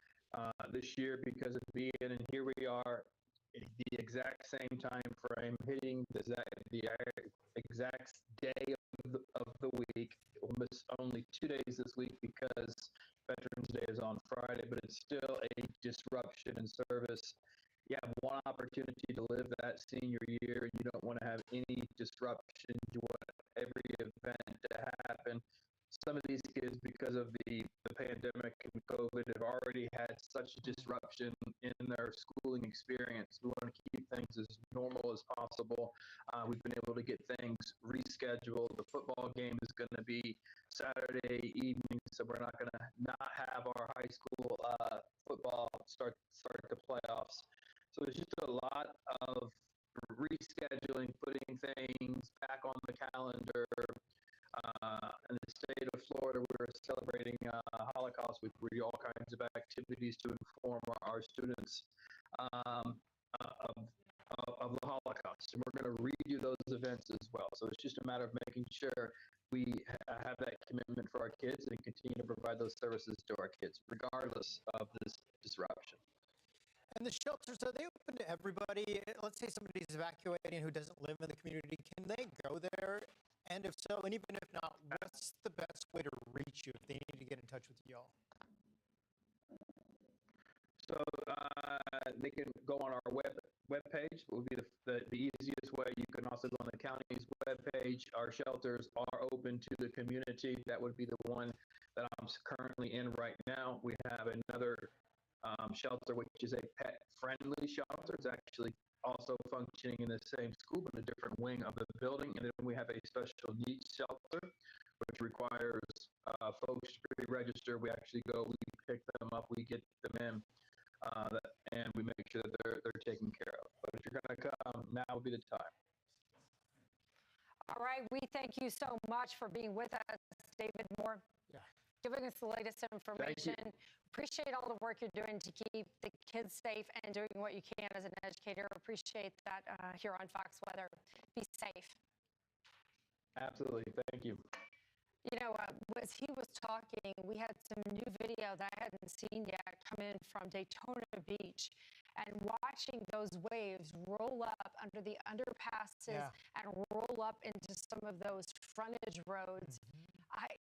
this year because of Ian, and here we are, the exact same time frame, hitting the exact day of the week. We'll miss only 2 days this week because Veterans Day is on Friday, but it's still a disruption in service. You have one opportunity to live that senior year. You don't want to have any disruption. You want every event to happen. Some of these kids, because of the pandemic and COVID, have already had such disruption in their schooling experience. We want to keep things as normal as possible. We've been able to get things rescheduled. The football game is going to be Saturday evening, so we're not going to not have our high school football start the playoffs. So there's just a lot of rescheduling, putting things back on the calendar. In the state of Florida, we're celebrating Holocaust Week. We do all kinds of activities to inform our students of the Holocaust. And we're going to redo those events as well. So it's just a matter of making sure we have that commitment for our kids and continue to provide those services to our kids, regardless of this disruption. And the shelters, are they open to everybody? Let's say somebody's evacuating who doesn't live in the community. Can they go there? And if so, and even if not, what's the best way to reach you if they need to get in touch with y'all? So they can go on our webpage. Will be the easiest way. You can also go on the county's webpage. Our shelters are open to the community. That would be the one that I'm currently in right now. We have another shelter, which is a pet-friendly shelter. It's actually also functioning in the same school, but a different wing of the building. And then we have a special needs shelter, which requires folks to pre-register. We actually go, we pick them up, we get them in, and we make sure that they're taken care of. But if you're going to come, now would be the time. All right, we thank you so much for being with us, David Moore. Yeah. Giving us the latest information. Appreciate all the work you're doing to keep the kids safe and doing what you can as an educator. Appreciate that here on Fox Weather. Be safe. Absolutely. Thank you. You know, as he was talking, we had some new video that I hadn't seen yet come in from Daytona Beach, and watching those waves roll up under the underpasses and roll up into some of those frontage roads.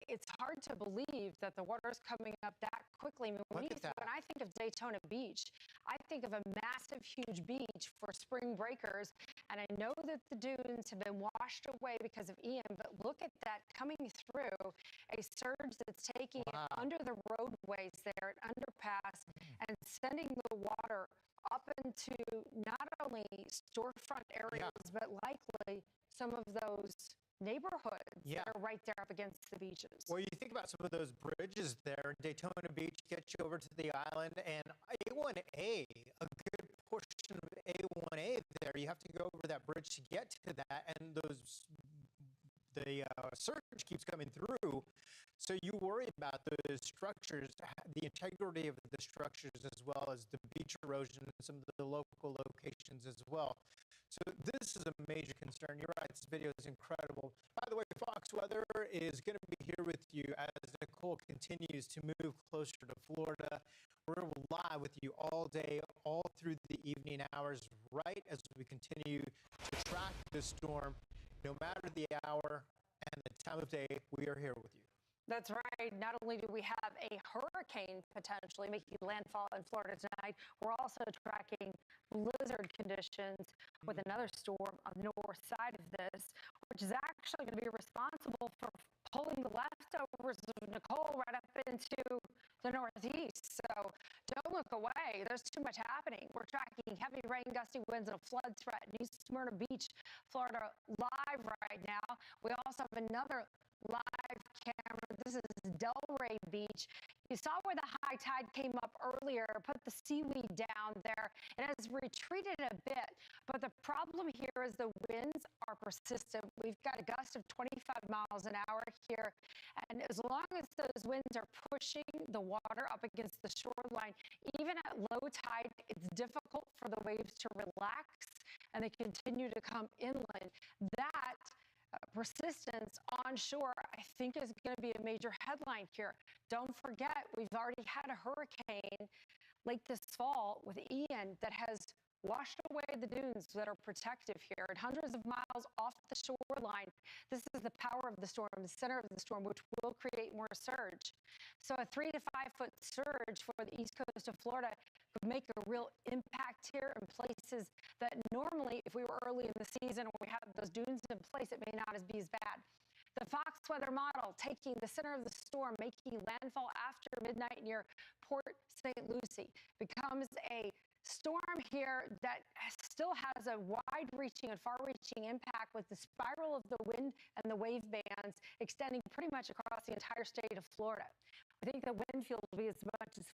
It's hard to believe that the water's coming up that quickly. I mean, when I think of Daytona Beach, I think of a massive, huge beach for spring breakers. And I know that the dunes have been washed away because of Ian, but look at that coming through, a surge that's taking it under the roadways there at underpass and sending the water up into not only storefront areas, but likely some of those neighborhoods that are right there up against the beaches. Well, you think about some of those bridges there. Daytona Beach gets you over to the island, and A1A, a good portion of A1A there, you have to go over that bridge to get to that, and the surge keeps coming through. So you worry about the structures, the integrity of the structures, as well as the beach erosion and some of the local locations as well. So this is a major concern. You're right, this video is incredible. By the way, Fox Weather is going to be here with you as Nicole continues to move closer to Florida. We're live with you all day, all through the evening hours, right as we continue to track this storm. No matter the hour and the time of day, we are here with you. That's right. Not only do we have a hurricane potentially making landfall in Florida tonight, we're also tracking blizzard conditions with another storm on the north side of this, which is actually going to be responsible for pulling the leftovers of Nicole right up into the Northeast. So don't look away. There's too much happening. We're tracking heavy rain, gusty winds, and a flood threat in East Smyrna Beach, Florida, live right now. We also have another live camera. This is Delray Beach. You saw where the high tide came up earlier, put the seaweed down there. It has retreated a bit, but the problem here is the winds are persistent. We've got a gust of 25 miles an hour here, and as long as those winds are pushing the water up against the shoreline, even at low tide, it's difficult for the waves to relax, and they continue to come inland. That persistence onshore, I think, is going to be a major headline here. Don't forget, we've already had a hurricane late this fall with Ian that has washed away the dunes that are protective here and hundreds of miles off the shoreline. This is the power of the storm, the center of the storm, which will create more surge. So a 3 to 5 foot surge for the east coast of Florida could make a real impact here in places that normally, if we were early in the season or we had those dunes in place, it may not be as bad. The Fox weather model taking the center of the storm, making landfall after midnight near Port St. Lucie, becomes a storm here that still has a wide-reaching and far-reaching impact with the spiral of the wind and the wave bands extending pretty much across the entire state of Florida. I think the wind field will be as much as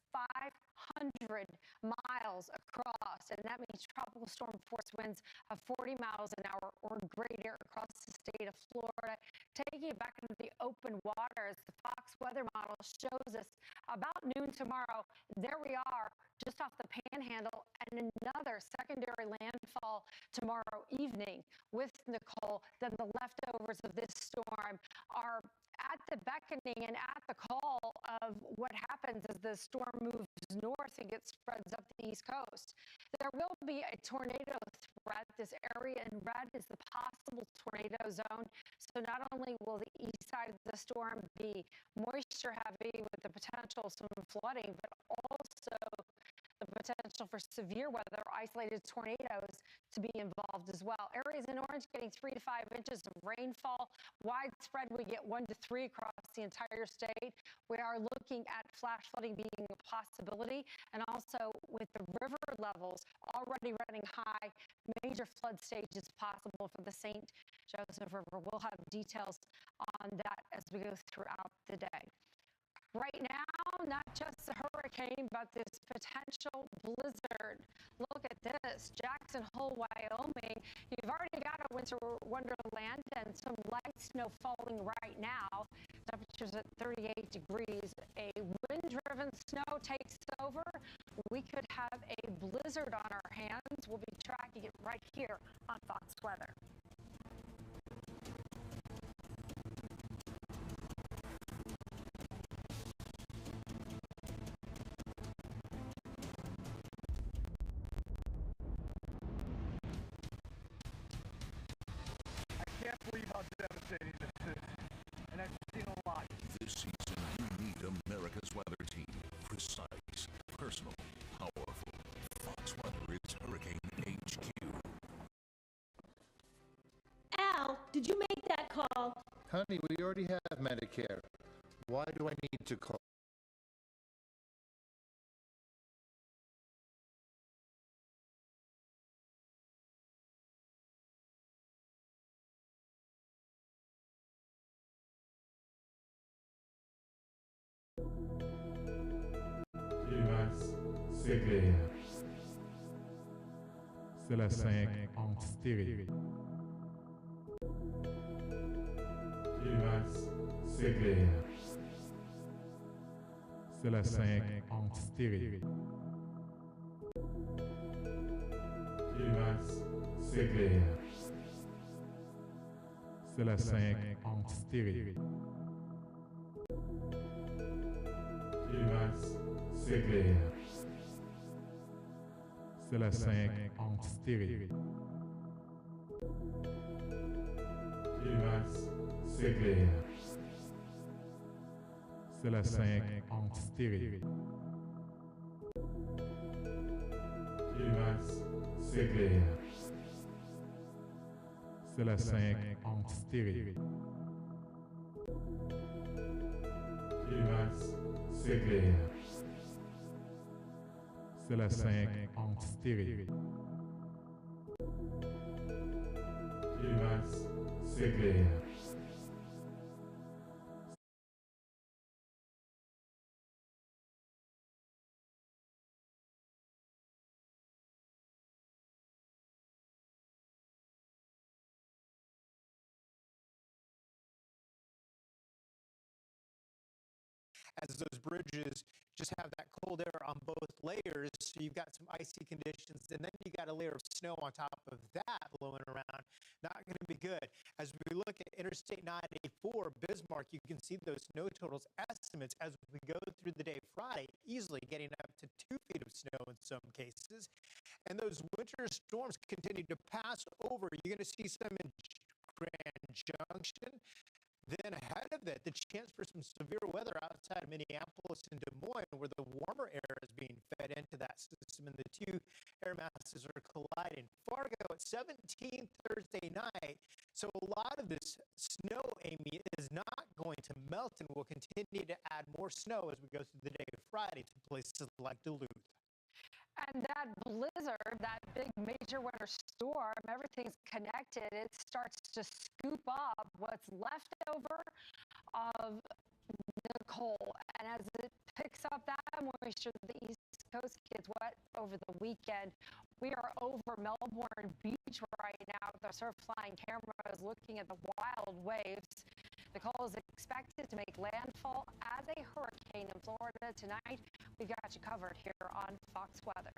500 miles across, and that means tropical storm force winds of 40 miles an hour or greater across the state of Florida. Taking it back into the open waters, the Fox weather model shows us about noon tomorrow, there we are, just off the panhandle, and another secondary landfall tomorrow evening with Nicole. Then the leftovers of this storm are at the beckoning and at the call of what happens as the storm moves north and gets spreads up the East Coast. There will be a tornado threat. This area in red is the possible tornado zone. So not only will the east side of the storm be moisture heavy with the potential of some flooding, but also the potential for severe weather, isolated tornadoes to be involved as well. Areas in orange getting 3 to 5 inches of rainfall. Widespread, we get 1 to 3 across the entire state. We are looking at flash flooding being a possibility, and also with the river levels already running high, major flood stages possible for the St. Joseph River. We'll have details on that as we go throughout the day. Right now, not just the hurricane, but this potential blizzard. Look at this, Jackson Hole, Wyoming. You've already got a winter wonderland and some light snow falling right now. Temperatures at 38 degrees. A wind-driven snow takes over. We could have a blizzard on our hands. We'll be tracking it right here on Fox Weather. I can't believe how devastating this is, and I've seen a lot. This season, you need America's weather team. Precise, personal, powerful. Fox Weather is Hurricane HQ. Al, did you make that call? Honey, we already have Medicare. Why do I need to call? Telemax, c'est clair. C'est la 5 en stéréo. Telemax, c'est clair. C'est la 5 en stéréo. Telemax, c'est clair. C'est la 5 en stéréo. Telemax, c'est clair. C'est la 5 en stéréo. Telemax, c'est clair. C'est la 5 en stéréo. Telemax, c'est clair. C'est la 5 en stéréo. Telemax, c'est clair. C'est la 5 en stéréo. Telemax, c'est clair. As those bridges just have that cold air on both layers, so you've got some icy conditions, and then you got a layer of snow on top of that blowing around. Not going to be good. As we look at Interstate 94, Bismarck, you can see those snow totals estimates as we go through the day Friday, easily getting up to 2 feet of snow in some cases. And those winter storms continue to pass over. You're going to see some in Grand Junction. Then ahead of it, the chance for some severe weather outside of Minneapolis and Des Moines, where the warmer air is being fed into that system and the two air masses are colliding. Fargo at 17 Thursday night. So a lot of this snow, Amy, is not going to melt and will continue to add more snow as we go through the day of Friday to places like Duluth. And that blizzard, that big major winter storm, everything's connected. It starts to scoop up what's left over of Nicole. And as it picks up that moisture, the East Coast gets wet over the weekend. We are over Melbourne Beach right now with our surf flying cameras looking at the wild waves. Nicole is expected to make landfall as a hurricane in Florida tonight. We've got you covered here on Fox Weather.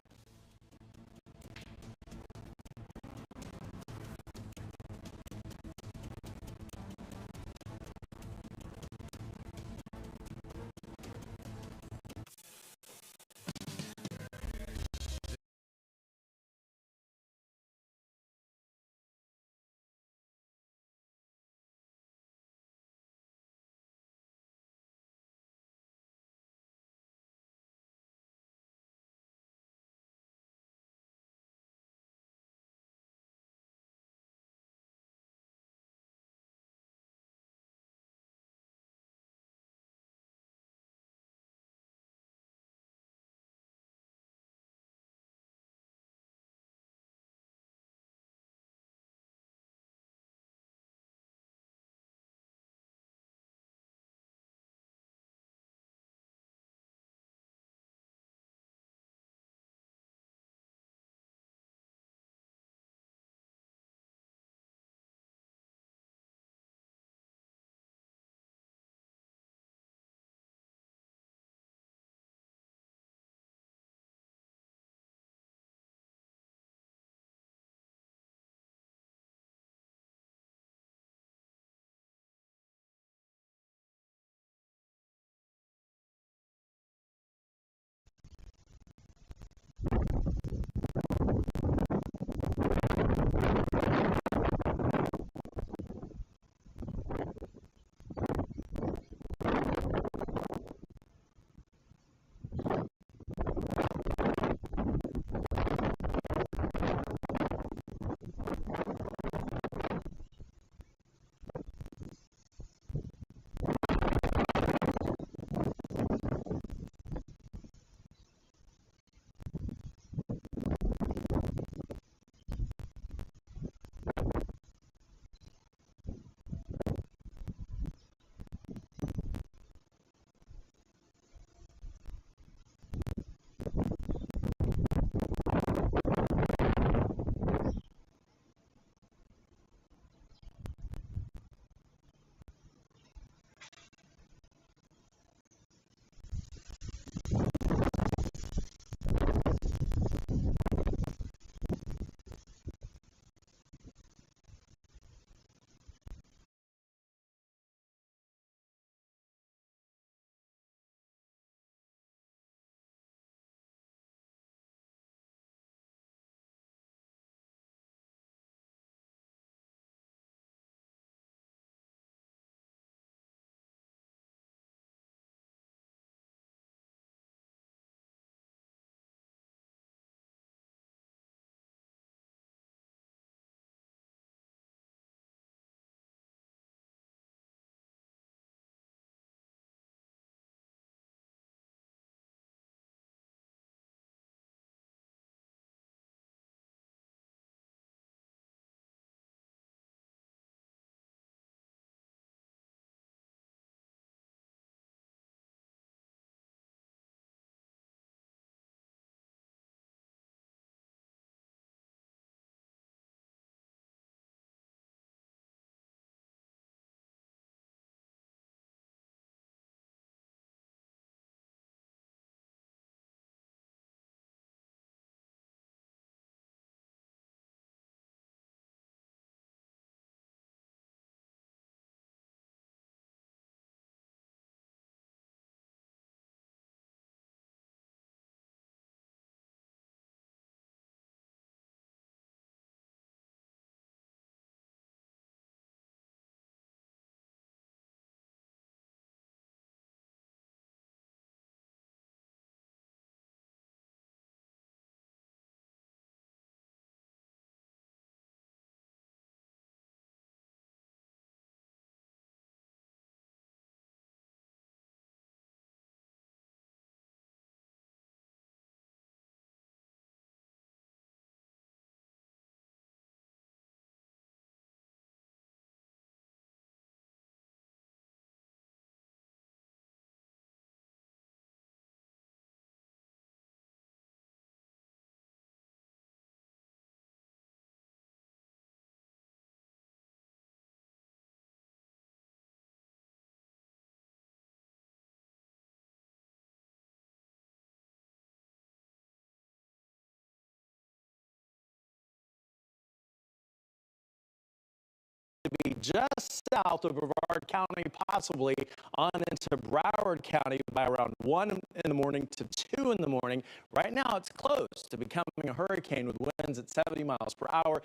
to be just south of Brevard County, possibly on into Broward County by around 1 in the morning to 2 in the morning. Right now, it's close to becoming a hurricane with winds at 70 miles per hour.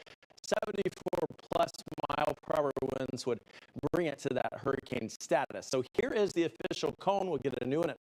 74 plus mile per hour winds would bring it to that hurricane status. So here is the official cone. We'll get a new one at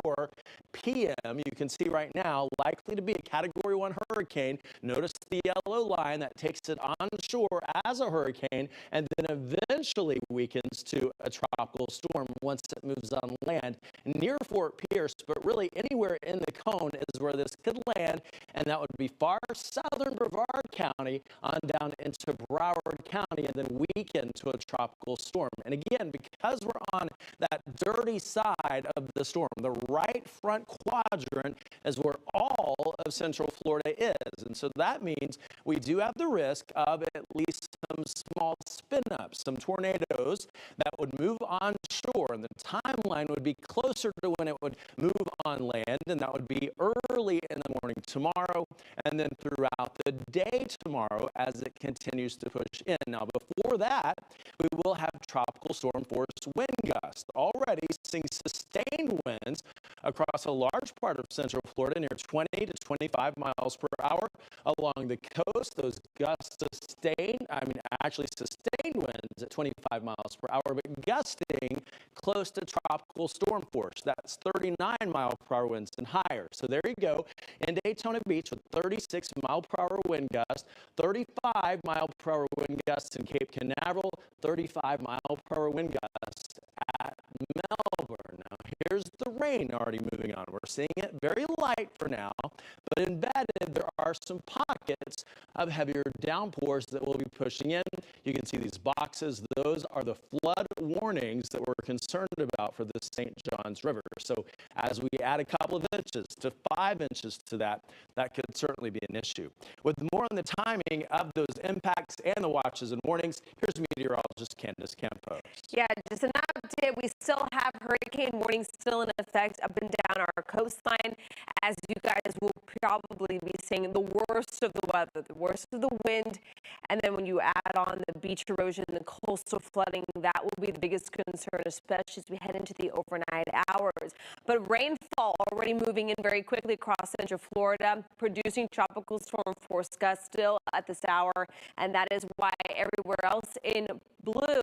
4 p.m. You can see right now, likely to be a Category 1 hurricane. Notice the yellow line that takes it on shore as a hurricane and then eventually weakens to a tropical storm once it moves on land near Fort Pierce, but really anywhere in the cone is where this could land, and that would be far southern Brevard County on down into Broward County and then weaken to a tropical storm. And again, because we're on that dirty side of the storm, the right front quadrant is where all of Central Florida is. And so that means we do have the risk of at least some small spin-ups, some tornadoes that would move on shore. And the timeline would be closer to when it would move on land, and that would be early in the morning tomorrow and then throughout the day tomorrow as it continues to push in. Now, before that, we will have tropical storm force wind gusts. Already seeing sustained winds across a large part of Central Florida near 20 to 25 miles per hour along the coast. Those gusts actually sustained winds at 25 miles per hour, but gusting close to tropical storm force. That's 39 mile per hour winds and higher. So there you go. In Daytona Beach with 36 mile per hour wind gusts, 35 mile per hour wind gusts in Cape Canaveral, 35 mile per hour wind gusts at Melbourne. Now here's the rain already moving on. We're seeing it very light for now, but embedded there are some pockets of heavier downpours that will be pushing in. You can see these boxes. Those are the flood warnings that we're concerned about for the St. Johns River. So as we add a couple of inches to 5 inches to that, that could certainly be an issue. With more on the timing of those impacts and the watches and warnings, here's meteorologist Candace Campos. Yeah, just an update. We still have hurricane warnings still in effect up and down our coastline, as you guys will probably be seeing the worst of the weather, the worst of the wind, and then when you add on the beach erosion, the coastal flooding, that will be the biggest concern, especially as we head into the overnight hours. But rainfall already moving in very quickly across Central Florida, producing tropical storm force gusts still at this hour, and that is why everywhere else in blue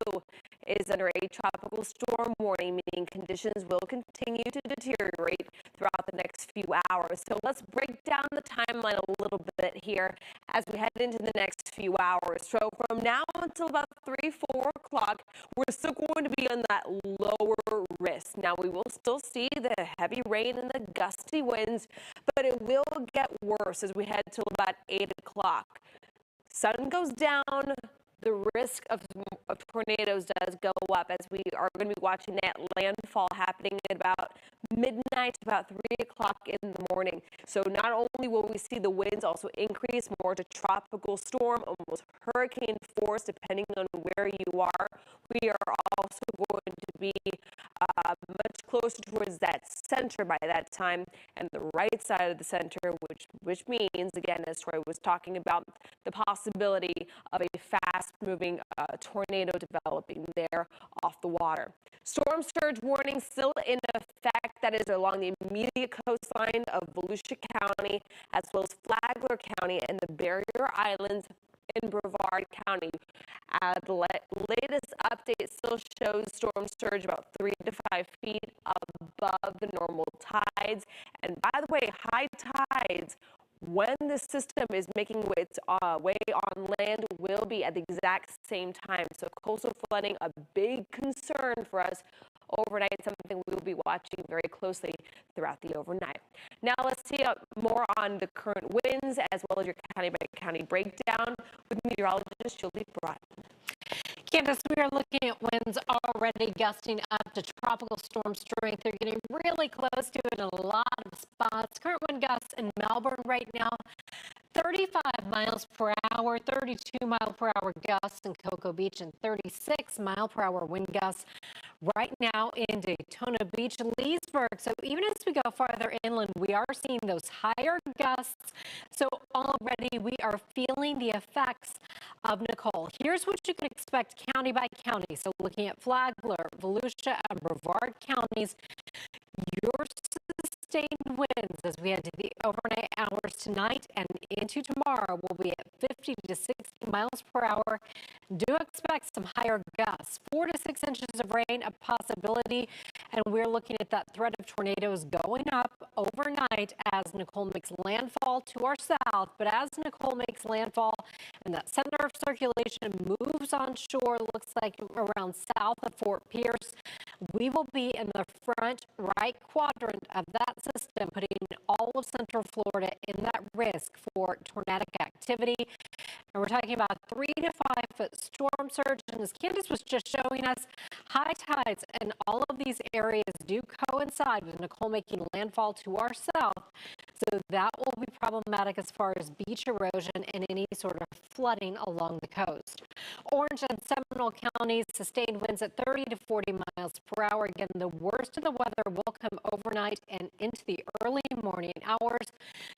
is under a tropical storm warning, meaning conditions will continue to deteriorate throughout the next few hours. So let's break down the timeline a little bit here as we head into the next few hours. So from now until about 3, 4 o'clock, we're still going to be on that lower risk. Now, we will still see the heavy rain and the gusty winds, but it will get worse as we head till about 8 o'clock. Sun goes down, the risk of tornadoes does go up as we are going to be watching that landfall happening at about midnight, about 3 o'clock in the morning. So not only will we see the winds also increase more to tropical storm, almost hurricane force, depending on where you are, we are also going to be much closer towards that center by that time, and the right side of the center, which means, again, as Troy was talking about, the possibility of a fast-moving tornado developing there off the water. Storm surge warning still in effect. That is along the immediate coastline of Volusia County, as well as Flagler County and the Barrier Islands in Brevard County. The latest update still shows storm surge about 3 to 5 feet above the normal tides. And by the way, high tides, when the system is making its way on land, will be at the exact same time. So coastal flooding, a big concern for us overnight, something we will be watching very closely throughout the overnight. Now let's see more on the current winds as well as your county-by-county breakdown with meteorologist Julie Broughton. Candace, we are looking at winds already gusting up to tropical storm strength. They're getting really close to it in a lot of spots. Current wind gusts in Melbourne right now, 35 miles per hour, 32 mile per hour gusts in Cocoa Beach, and 36 mile per hour wind gusts right now in Daytona Beach and Leesburg. So even as we go farther inland, we are seeing those higher gusts. So already we are feeling the effects of Nicole. Here's what you can expect county by county. So looking at Flagler, Volusia, and Brevard counties, your sustained winds as we head to the overnight hours tonight and into tomorrow will be at 50 to 60 miles per hour. Do expect some higher gusts, 4 to 6 inches of rain, a possibility, and we're looking at that threat of tornadoes going up overnight as Nicole makes landfall to our south. But as Nicole makes landfall and that center of circulation moves on shore, looks like around south of Fort Pierce, we will be in the front right quadrant of that system, putting all of central Florida in that risk for tornadic activity. And we're talking about 3 to 5 foot storm surge. And as Candace was just showing us, high tides in all of these areas do coincide with Nicole making landfall to our south. So that will be problematic as far as beach erosion and any sort of flooding along the coast. Orange and Seminole counties, sustained winds at 30 to 40 miles per hour. Again, the worst of the weather will come overnight and into the early morning hours.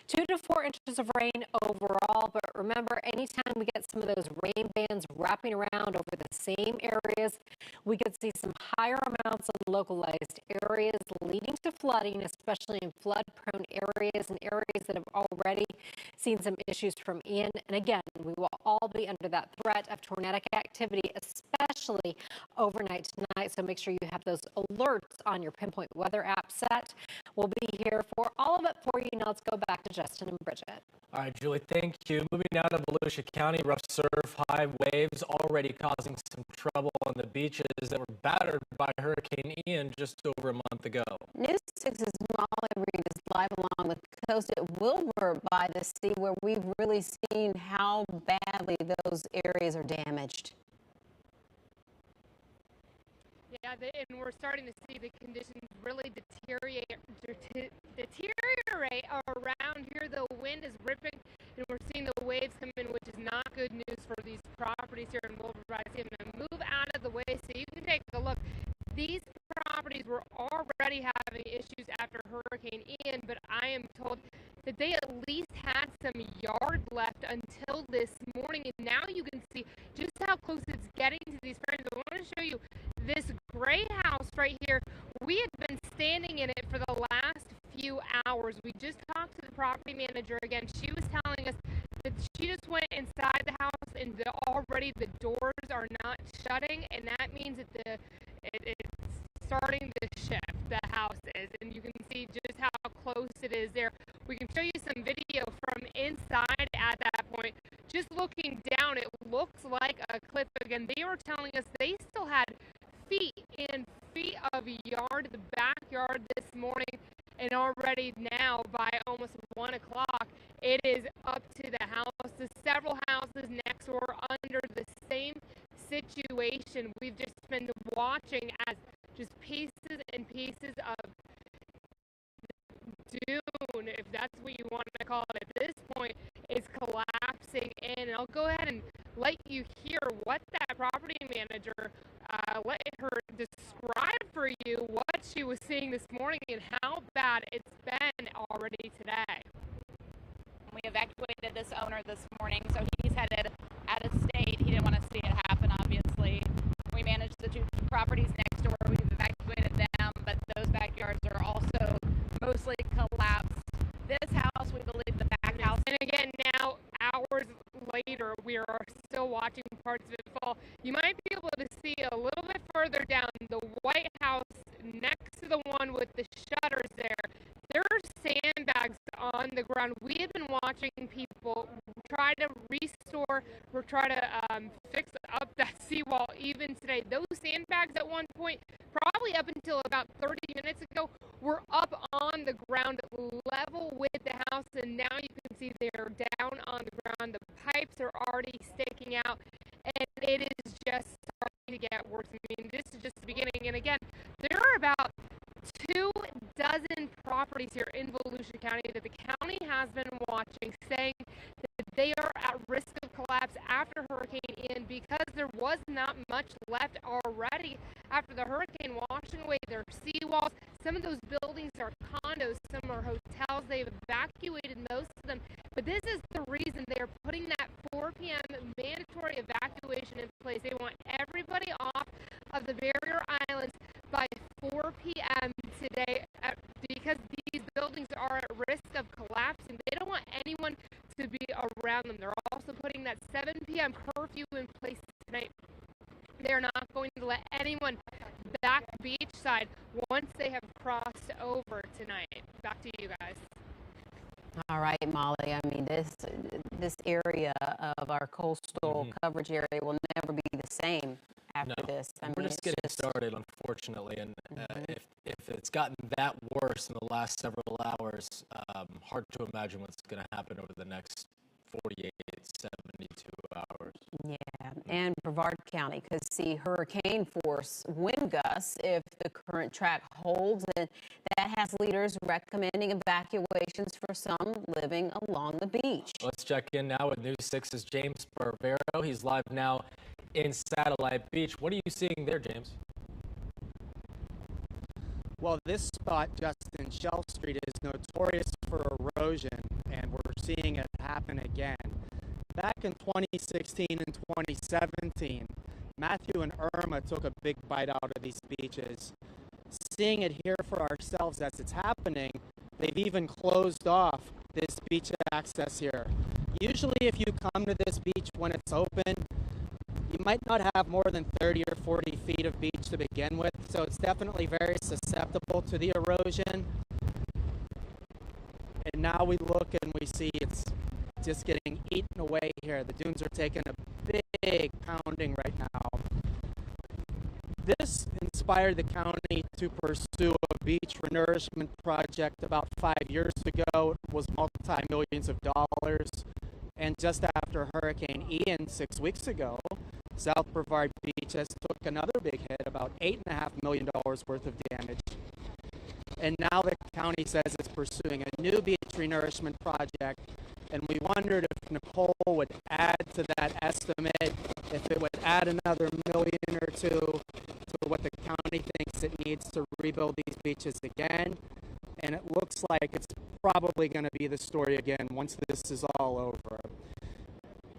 2 to 4 inches of rain overall. But remember, anytime we get some of those rain bands wrapping around over the same areas, we could see some higher amounts of localized areas leading to flooding, especially in flood-prone areas and areas that have already seen some issues from Ian. And again, we will all be under that threat of tornadic activity, especially overnight tonight. So make sure you have those alerts on your Pinpoint Weather app set. We'll be here for all of it for you. Now let's go back to Justin and Bridget. All right, Julie, thank you. Moving now to Volusia County, rough surf, high waves already causing some trouble on the beaches that were battered by Hurricane Ian just over a month ago. News 6's Molly Reed is live along the coast at Wilbur by the sea, where we've really seen how badly those areas are damaged. Yeah, and we're starting to see the conditions really deteriorate around here. The wind is ripping, and we're seeing the waves come in, which is not good news for these properties here in Wilbur by the Sea. I'm going to move out of the way so you can take a look. These properties were already having issues after Hurricane Ian, but I am told that they at least had some yard left until this morning, and now you can see just how close it's getting to these properties. I want to show you this gray house right here. We had been standing in it for the last few hours. We just talked to the property manager again. She was telling us that she just went inside the house and already the doors are not shutting, and that means that it's starting to shift, the house is, and you can see just how close it is there. We can show you some video from inside at that point. Just looking down, it looks like a cliff. Again, they were telling us they still had feet and feet of yard, the backyard this morning, and already now by almost 1 o'clock, it is up to the house. The several houses next door under the same situation. We've just been watching as just pieces and pieces of dune, if that's what you want to call it at this point, is collapsing in. And I'll go ahead and let you hear what that property manager let her describe for you what she was seeing this morning and how bad it's been already today. We evacuated this owner this morning, so he's headed out of state. He didn't want to see it happen, obviously. We managed the 2 properties next door. We've evacuated them, but those backyards are also mostly collapsed. This house, we believe the back house. And again, now, hours later, we are still watching parts of it fall. You might be able to see a little bit further down the White House next to the one with the shutters there. There are sandbags on the ground. We have been watching people try to restore or try to fix up that seawall even today. Those sandbags at one point, probably up until about 30 minutes ago, were up on the ground level with the house, and now you can see they're down on the ground. The pipes are already sticking out, and it is just starting to get worse. I mean, this is just the beginning. And again, there are about 2 dozen properties here in Volusia County that the county has been watching, saying that they are at risk of collapse after Hurricane Ian because there was not much left already after the hurricane washing away their seawalls. Some of those buildings are condos, some are hotels. They've evacuated most of them But this is the reason they are putting that 4 p.m. mandatory evacuation in place. They want everybody off of the barrier islands by 4 p.m. today because these buildings are at risk of collapsing. They don't want anyone to be around them. They're also putting that 7 p.m. curfew in place tonight. They're not going to let anyone back beachside once they have crossed over tonight. Back to you guys. All right, Molly. I mean, this area of our coastal coverage area will never be the same after this. I We're mean, just getting started, unfortunately, and if it's gotten that worse in the last several hours, hard to imagine what's going to happen over the next 48, 72 hours. Yeah, and Brevard County could see hurricane force wind gusts if the current track holds, and that has leaders recommending evacuations for some living along the beach. Let's check in now with News 6's James Barbero. He's live now in Satellite Beach. What are you seeing there, James? Well, this spot, Justin, Shell Street, is notorious for erosion, and we're seeing it happen again. Back in 2016 and 2017, Matthew and Irma took a big bite out of these beaches. Seeing it here for ourselves as it's happening, they've even closed off this beach access here. Usually if you come to this beach when it's open, you might not have more than 30 or 40 feet of beach to begin with, so it's definitely very susceptible to the erosion. And now we look and we see it's just getting eaten away here. The dunes are taking a big pounding right now. This inspired the county to pursue a beach renourishment project about 5 years ago. It was multi-millions of dollars. And just after Hurricane Ian 6 weeks ago, South Brevard Beach has took another big hit, about $8.5 million worth of damage. And now the county says it's pursuing a new beach renourishment project. And we wondered if Nicole would add to that estimate, if it would add another million or two to what the county thinks it needs to rebuild these beaches again. And it looks like it's probably going to be the story again once this is all over.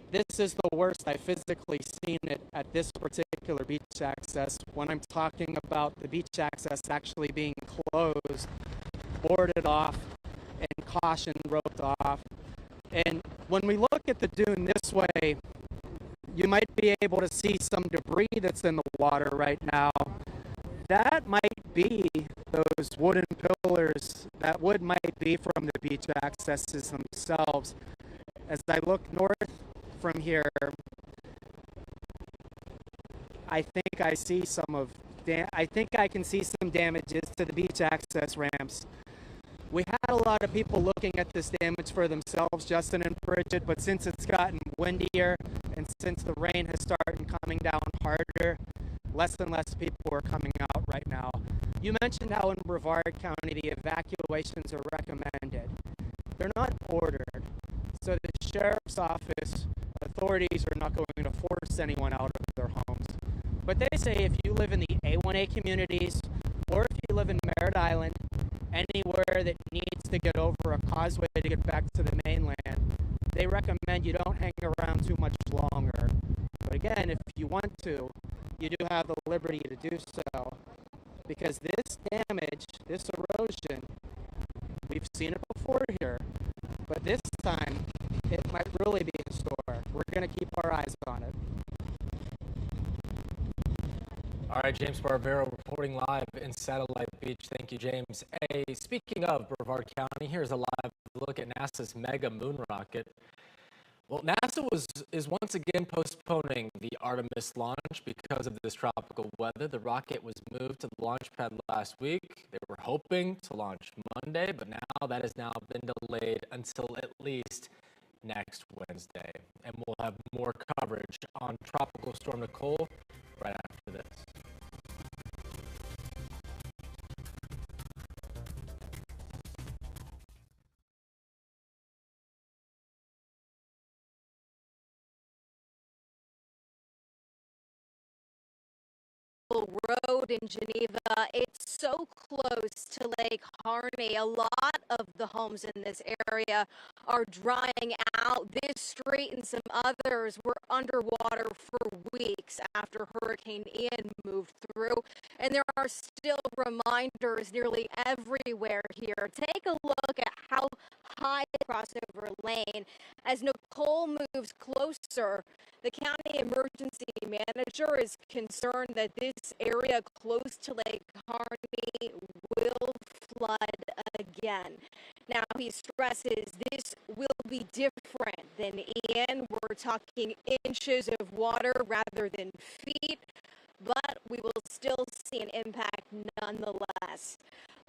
This is the worst I've physically seen it at this particular beach access. When I'm talking about the beach access actually being closed, boarded off, and caution roped off. And when we look at the dune this way, you might be able to see some debris that's in the water right now. That might be those wooden pillars. That wood might be from the beach accesses themselves. As I look north from here, I think I see I think I can see some damages to the beach access ramps. We had a lot of people looking at this damage for themselves, Justin and Bridget, but since it's gotten windier and since the rain has started coming down harder, less and less people are coming out right now. You mentioned how in Brevard County the evacuations are recommended. They're not ordered. So the sheriff's office authorities are not going to force anyone out of their homes. But they say if you live in the A1A communities or if you live in Merritt Island, anywhere that needs to get over a causeway to get back to the mainland, they recommend you don't hang around too much longer. But again, if you want to, you do have the liberty to do so. Because this damage, this erosion, we've seen it before here, but this time it might really be historic. We're going to keep our eyes on it. All right, James Barbero reporting live in Satellite Beach. Thank you, James. Hey, speaking of Brevard County, here's a live look at NASA's mega moon rocket. Well, NASA is once again postponing the Artemis launch because of this tropical weather. The rocket was moved to the launch pad last week. They were hoping to launch Monday, but now that has now been delayed until at least next Wednesday. And we'll have more coverage on Tropical Storm Nicole right after this. Road in Geneva. It's so close to Lake Harney. A lot of the homes in this area are drying out. This street and some others were underwater for weeks after Hurricane Ian moved through. And there are still reminders nearly everywhere here. Take a look at how high the crossover lane. As Nicole moves closer, the county emergency manager is concerned that this area close to Lake Harney will flood again. Now, he stresses this will be different than Ian. We're talking inches of water rather than feet, but we will still see an impact nonetheless.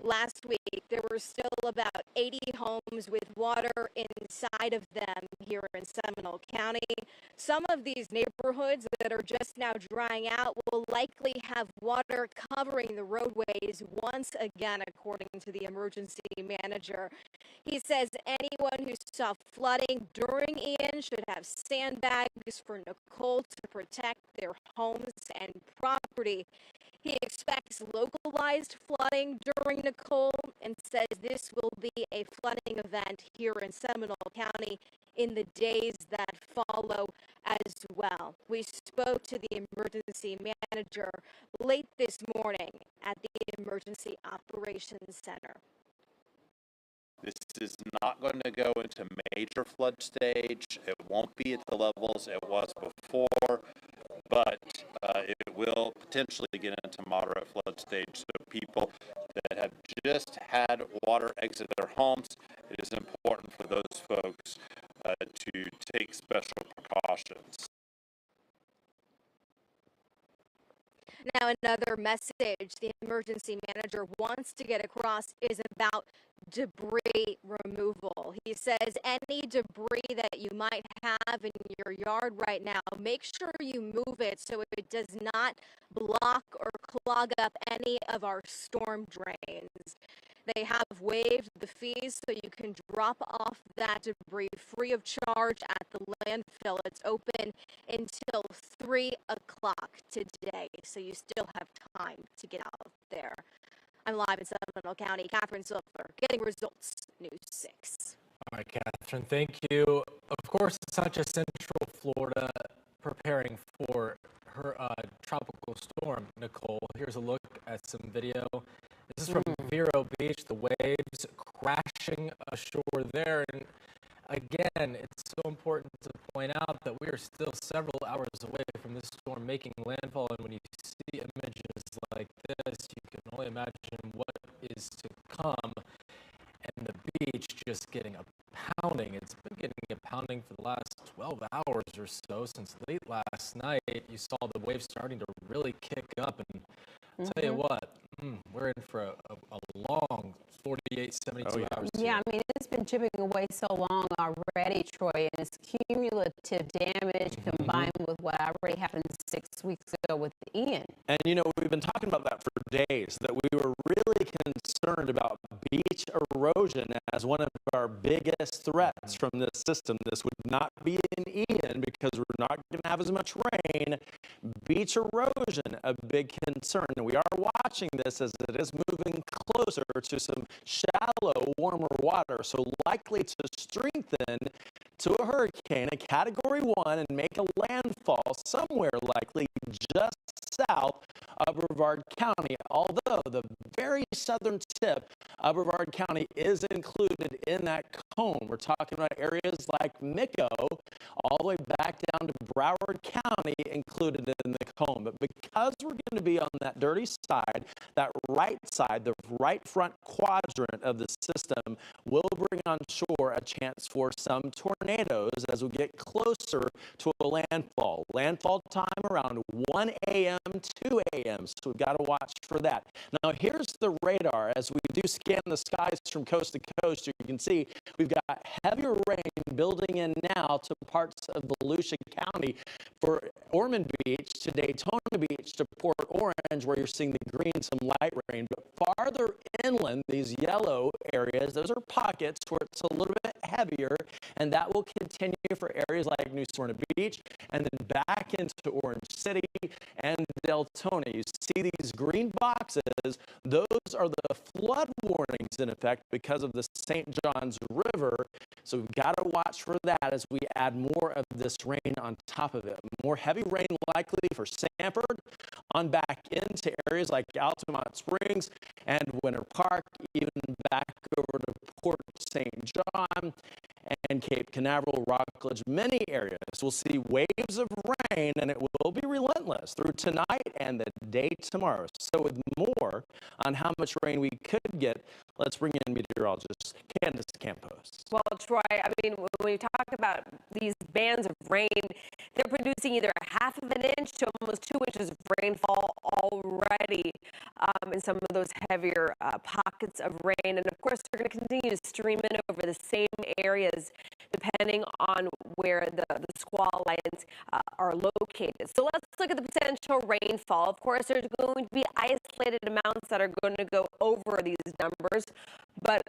Last week, there were still about 80 homes with water inside of them here in Seminole County. Some of these neighborhoods that are just now drying out will likely have water covering the roadways once again, according to the emergency manager. He says anyone who saw flooding during Ian should have sandbags for Nicole to protect their homes and property. He expects localized flooding during Nicole and says this will be a flooding event here in Seminole County in the days that follow as well. We spoke to the emergency manager late this morning at the Emergency Operations Center. This is not going to go into major flood stage. It won't be at the levels it was before, but it will potentially get into moderate flood stage. So people that have just had water exit their homes, it is important for those folks to take special precautions. Now, another message the emergency manager wants to get across is about debris removal. He says any debris that you might have in your yard right now, make sure you move it so it does not block or clog up any of our storm drains. They have waived the fees so you can drop off that debris free of charge at the landfill. It's open until 3 o'clock today, so you still have time to get out there. I'm live in Seminole County. Catherine Silver, Getting Results, News 6. All right, Catherine, thank you. Of course, it's not just Central Florida preparing for her tropical storm, Nicole. Here's a look at some video. This is from Vero Beach, the waves crashing ashore there. And again, it's so important to point out that we are still several hours away from this storm making landfall. And when you see images like this, you can only imagine what is to come. And the beach just getting a pounding. It's been getting a pounding for the last 12 hours or so since late last night. You saw the waves starting to really kick up. And I'll tell you what, we're in for a long 48, 72 hours. Yeah, I mean, it's been chipping away so long already, Troy, and it's cumulative damage combined with what already happened 6 weeks ago with Ian. And, you know, we've been talking about that for days, that we were really concerned about beach erosion as one of our biggest threats from this system. This would not be an Ian because we're not going to have as much rain. Beach erosion, a big concern. And we are watching this as it is moving closer to some shallow, warmer water, so likely to strengthen to a hurricane, a Category 1, and make a landfall somewhere likely just south of Brevard County, although the very southern tip of Brevard County is included in that cone. We're talking about areas like Mico, all the way back down to Broward County included in the cone. But because we're going to be on that dirty side, that right side, the right front quadrant of the system will bring on shore a chance for some tornadoes as we get closer to a landfall. Landfall time around 1 a.m. 2 a.m. So we've got to watch for that. Now here's the radar. As we do scan the skies from coast to coast, you can see we've got heavier rain building in now to parts of Volusia County for Ormond Beach to Daytona Beach to Port Orange. orange where you're seeing the green, some light rain. But farther inland, these yellow areas, those are pockets where it's a little bit heavier, and that will continue for areas like New Smyrna Beach and then back into Orange City and Deltona. You see these green boxes, those are the flood warnings in effect because of the St. Johns River. So we've got to watch for that as we add more of this rain on top of it. More heavy rain likely for Sanford on back into areas like Altamont Springs and Winter Park, even back over to Port St. John and Cape Canaveral, Rockledge. Many areas will see waves of rain, and it will be relentless through tonight and the day tomorrow. So with more on how much rain we could get, let's bring in meteorologist Candace Campos. Well, Troy, I mean, when we talk about these bands of rain, they're producing either a half of an inch to almost 2 inches of rainfall already in some of those heavier pockets of rain. And of course, they're going to continue to stream in over the same areas depending on where the squall lines are located. So let's look at the potential rainfall. Of course, there's going to be isolated amounts that are going to go over these numbers, but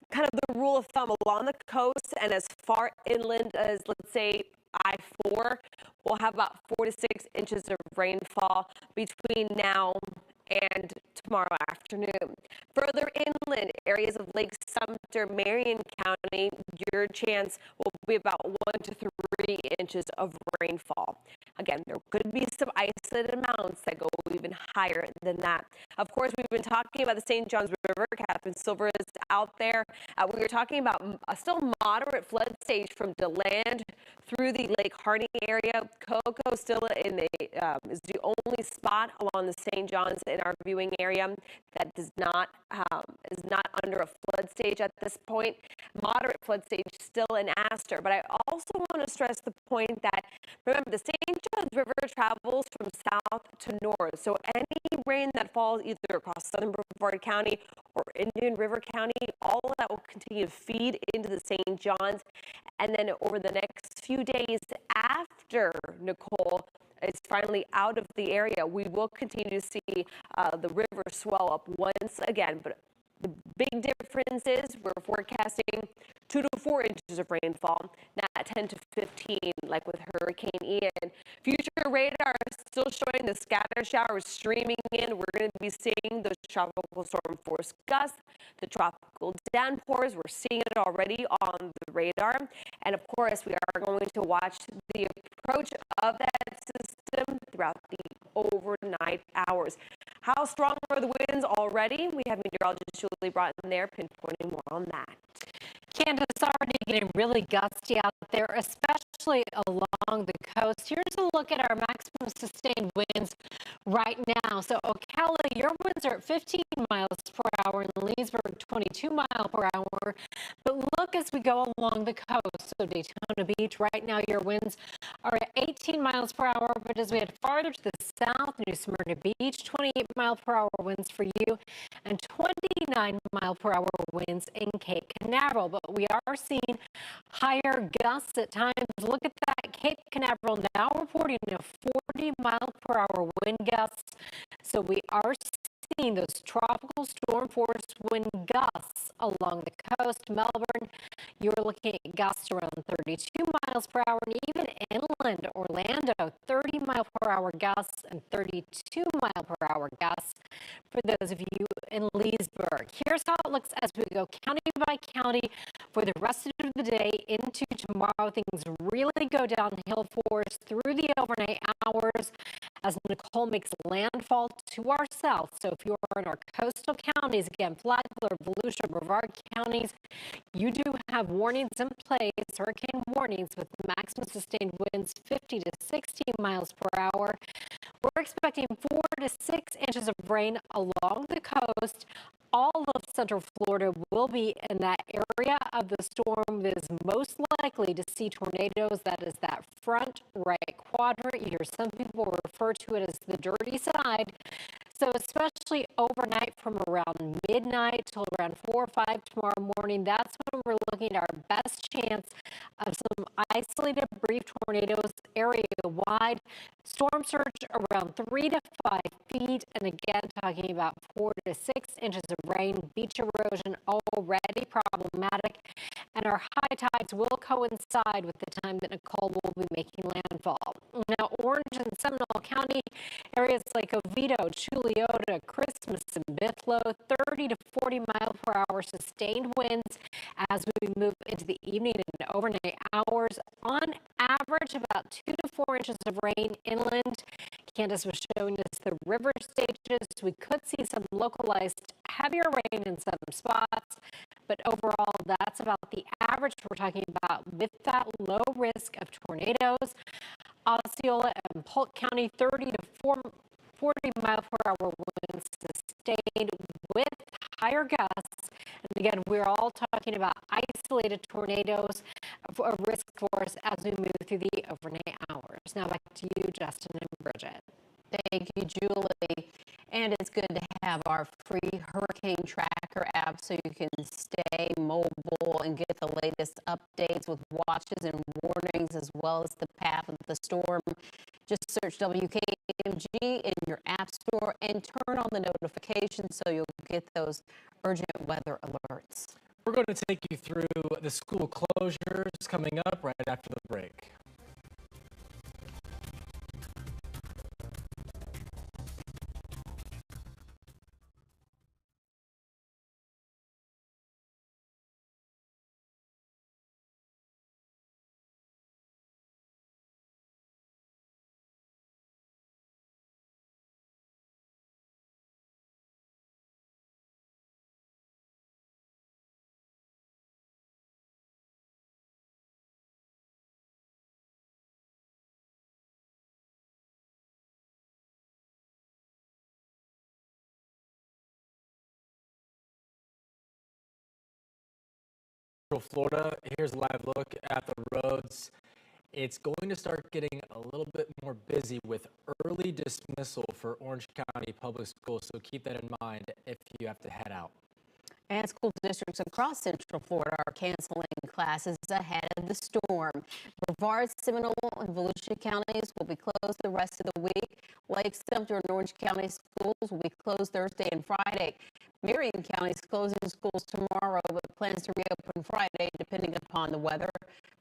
kind of the rule of thumb along the coast and as far inland as, let's say, I-4, we'll have about 4 to 6 inches of rainfall between now and tomorrow afternoon. Further inland areas of Lake Sumter, Marion County, your chance will be about 1 to 3 inches of rainfall. Again, there could be some isolated amounts that go even higher than that. Of course, we've been talking about the St. Johns River. Captain Silver is out there. We were talking about a still moderate flood stage from DeLand through the Lake Harney area. Cocoa still in the is the only spot along the St. Johns in our viewing area that does not is not under a flood stage at this point. Moderate flood stage still in Astor. But I also want to stress the point that, remember, the St. Johns River travels from south to north. So any rain that falls either across southern Brevard County or Indian River County, all of that will continue to feed into the St. Johns. And then over the next few days after Nicole is finally out of the area, we will continue to see the river swell up once again. But the big difference is we're forecasting 2 to 4 inches of rainfall, not 10 to 15 like with Hurricane Ian. Future radar is still showing the scattered showers streaming in. We're going to be seeing those tropical storm force gusts, the tropical downpours. We're seeing it already on the radar. And of course, we are going to watch the approach of that system throughout the overnight hours. How strong are the winds already? We have meteorologist Julie Broughton there pinpointing more on that. Candace, already getting really gusty out there, especially along the coast. Here's a look at our maximum sustained winds right now. So Ocala, your winds are at 15 miles per hour, and Leesburg 22 miles per hour. But look as we go along the coast. So Daytona Beach, right now your winds are at 18 miles per hour. But as we head farther to the south, New Smyrna Beach, 28 mile per hour winds for you, and 29 mile per hour winds in Cape Canaveral. But we are seeing higher gusts at times. Look at that. Cape Canaveral now reporting a 40 mile per hour wind gusts. So we are seeing those tropical storm force wind gusts along the coast. Melbourne, you're looking at gusts around 32 miles per hour, and even inland Orlando, 30 mile per hour gusts and 32 mile per hour gusts for those of you in Leesburg. Here's how it looks as we go county by county for the rest of the day into tomorrow. Things really go downhill for us through the overnight hours as Nicole makes landfall to our south. So if you are in our coastal counties, again, Flagler, Volusia, Brevard counties, you do have warnings in place, hurricane warnings with maximum sustained winds 50 to 60 miles per hour. We're expecting 4 to 6 inches of rain along the coast. All of central Florida will be in that area of the storm that is most likely to see tornadoes. That is that front right quadrant. You hear some people refer to it as the dirty side. So especially overnight from around midnight till around 4 or 5 tomorrow morning, that's when we're looking at our best chance of some isolated brief tornadoes area-wide. Storm surge around 3 to 5 feet. And again, talking about 4 to 6 inches of rain, beach erosion already problematic. And our high tides will coincide with the time that Nicole will be making landfall. Now, Orange and Seminole County areas like Oviedo, Chuliota, Christmas, and Bithlo, 30 to 40 mile per hour sustained winds as we move into the evening and overnight hours. On average, about 2 to 4 inches of rain inland. Candace was showing us the river stages. We could see some localized heavier rain in some spots, but overall, that's about the average we're talking about with that low risk of tornadoes. Osceola and Polk County, 30 to 40 mile per hour winds sustained with higher gusts. And again, we're all talking about isolated tornadoes, a risk for us as we move through the overnight hours. Now back to you, Justin and Bridget. Thank you, Julie. And it's good to have our free hurricane tracker app so you can stay mobile and get the latest updates with watches and warnings as well as the path of the storm. Just search WKMG in your app store and turn on the notifications so you'll get those urgent weather alerts. We're going to take you through the school closures coming up right after the break. Florida, here's a live look at the roads. It's going to start getting a little bit more busy with early dismissal for Orange County Public Schools, so keep that in mind if you have to head out. And school districts across Central Florida are canceling classes ahead of the storm. Brevard, Seminole, and Volusia counties will be closed the rest of the week. Lake, Sumter, and Orange County schools will be closed Thursday and Friday. Marion County is closing schools tomorrow, but plans to reopen Friday depending upon the weather.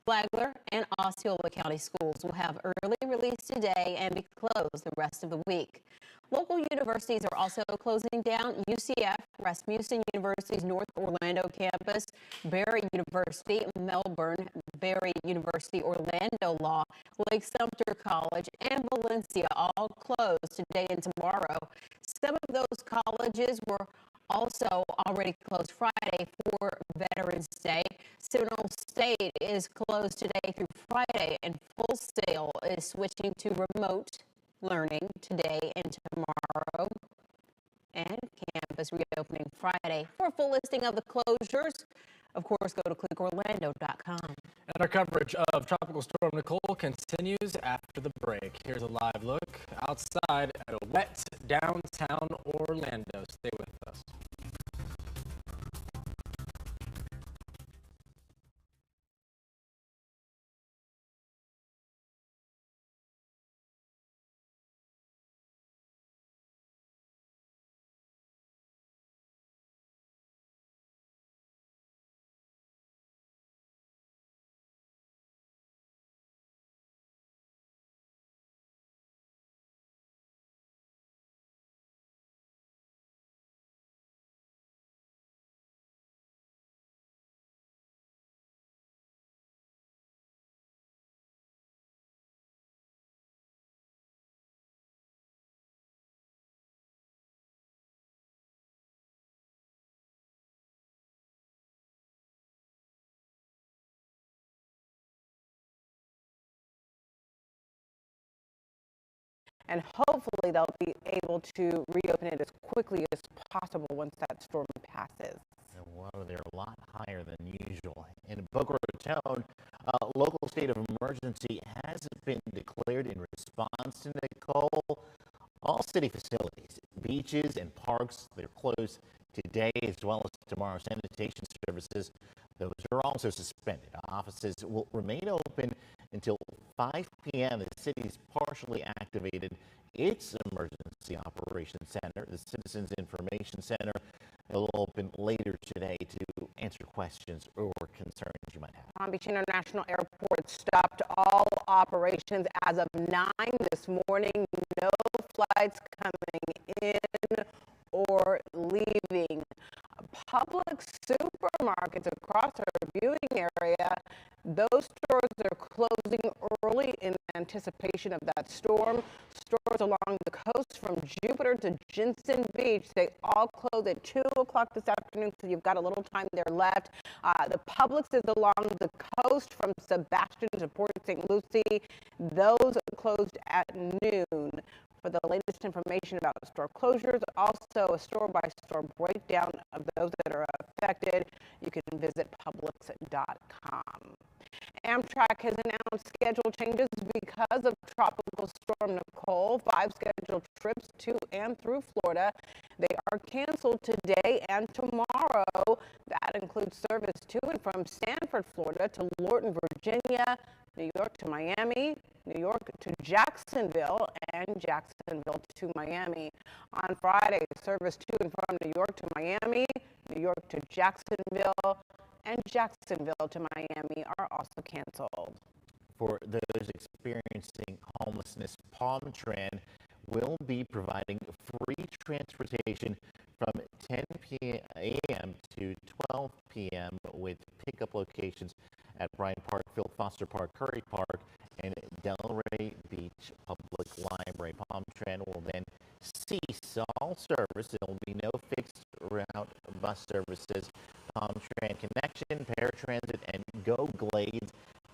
Flagler and Osceola County schools will have early release today and be closed the rest of the week. Local universities are also closing down. UCF, Rasmussen University's North Orlando campus, Barry University, Melbourne, Barry University, Orlando Law, Lake Sumter College, and Valencia all closed today and tomorrow. Some of those colleges were also already closed Friday for Veterans Day. Seminole State is closed today through Friday, and Full Sail is switching to remote learning today and tomorrow. And campus reopening Friday. For a full listing of the closures, of course, go to clickorlando.com. And our coverage of Tropical Storm Nicole continues after the break. Here's a live look outside at a wet downtown Orlando. Stay with us. And hopefully they'll be able to reopen it as quickly as possible once that storm passes. Well, they're a lot higher than usual. In Boca Raton, a local state of emergency has been declared in response to Nicole. All city facilities beaches and parks, they're closed today as well as tomorrow. Sanitation services, those are also suspended. Offices will remain open until 5 p.m. The city's partially activated its emergency operations center, the Citizens Information Center. It'll open later today to answer questions or concerns you might have. Palm Beach International Airport stopped all operations as of 9 this morning. No flights coming in or leaving. Public supermarkets across our viewing area, those stores are closing early in anticipation of that storm. Stores along the coast from Jupiter to Jensen Beach, they all close at 2 o'clock this afternoon, so you've got a little time there left. The Publix is along the coast from Sebastian to Port St. Lucie. Those closed at noon. For the latest information about store closures, also a store-by-store breakdown of those that are affected, you can visit Publix.com. Amtrak has announced schedule changes because of Tropical Storm Nicole. 5 scheduled trips to and through Florida. They are canceled today and tomorrow. That includes service to and from Sanford, Florida to Lorton, Virginia, New York to Miami, New York to Jacksonville, and Jacksonville to Miami. On Friday, service to and from New York to Miami, New York to Jacksonville, and Jacksonville to Miami are also canceled. For those experiencing homelessness, Palm Tran will be providing free transportation from 10 a.m. to 12 p.m. with pickup locations at Bryant Park, Phil Foster Park, Curry Park, and Delray Beach Public Library. Palm Tran will then cease all service. There will be no fixed route bus services. Palm Tran Connection, Paratransit, and Go Glades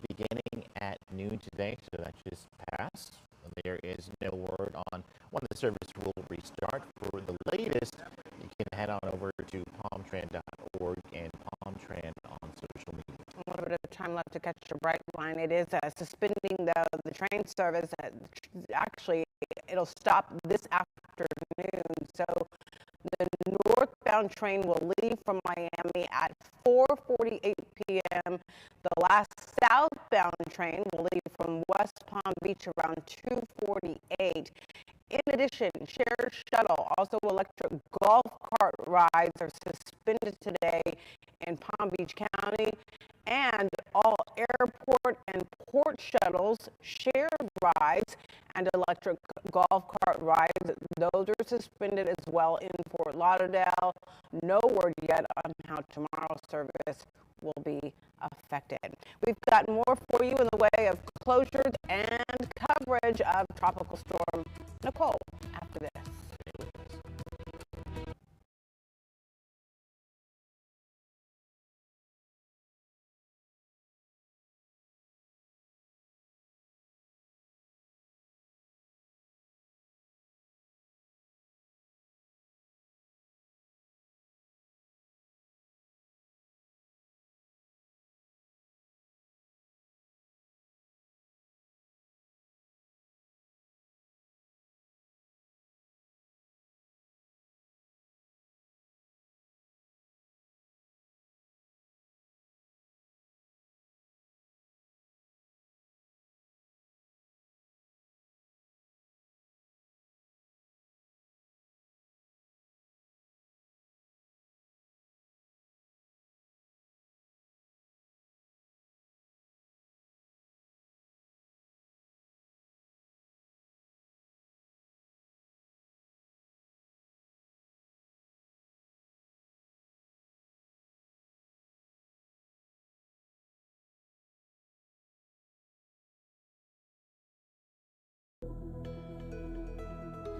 beginning at noon today. So that just passed. There is no word on when the service will restart. For the latest, you can head on over to palmtran.org and Palmtran on social media. A little bit of time left to catch your Brightline. It is suspending the train service. Actually, it'll stop this afternoon. So the northbound train will leave from Miami at 4:48 p.m. The last southbound train will leave from West Palm Beach around 2:48. In addition, shared shuttle, also electric golf cart rides are suspended today in Palm Beach County, and all airport and port shuttles, shared rides, and electric golf cart rides, those are suspended as well in Fort Lauderdale. No word yet on how tomorrow's service will be affected. We've got more for you in the way of closures and coverage of Tropical Storm Nicole after this.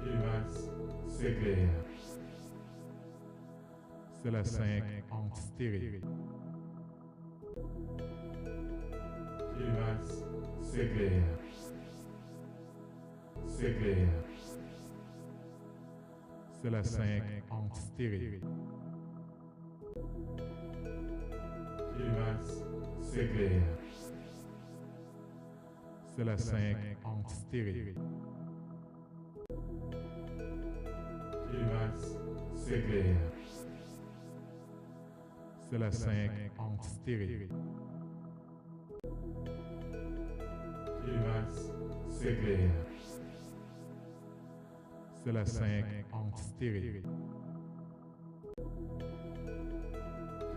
Telemax, c'est clair. C'est la 5 en stéréo. Telemax, c'est clair. C'est clair. C'est la 5 en stéréo. Telemax, c'est clair. C'est la 5 en stéréo. c'est clair. C'est la 5 en stéréo. Telemax, c'est clair. C'est la 5 en stéréo.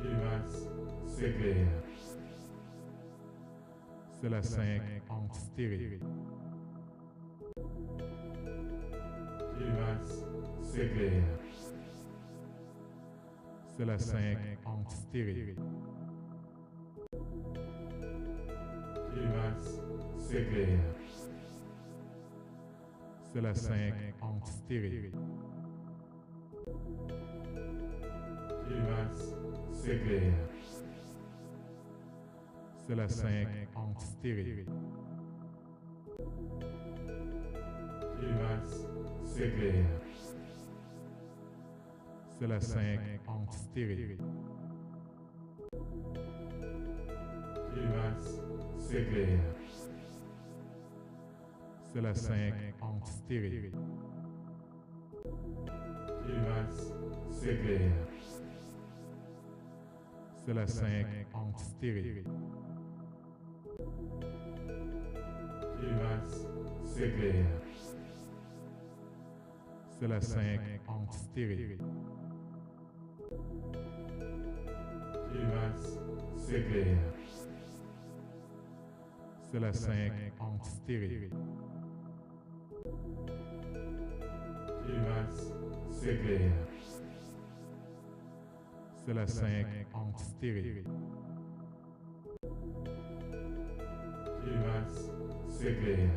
Telemax, c'est clair. C'est la 5 en stéréo. Telemax, c'est clair. C'est la 5 en stéréo. Telemax, c'est clair. C'est la 5 en stéréo. Telemax, c'est clair. C'est la 5 en stéréo. Telemax, c'est clair. C'est la 5 en stéréo. Telemax, c'est clair. C'est la 5 en stéréo. Telemax, c'est clair. C'est la 5 en stéréo. Telemax, c'est clair. C'est la 5 en stéréo. Telemax, c'est clair. C'est la 5 en stéréo. Telemax, c'est clair. C'est la 5 en stéréo. Telemax, c'est clair.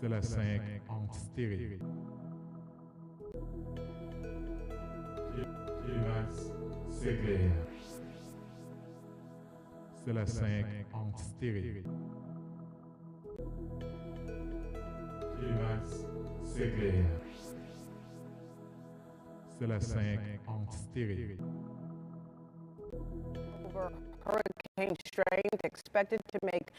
C'est la 5 en stéréo. Telemax, c'est clair. C'est la 5 en stéréo. Telemax, c'est clair. C'est la 5 en stéréo. Over hurricane strength expected to make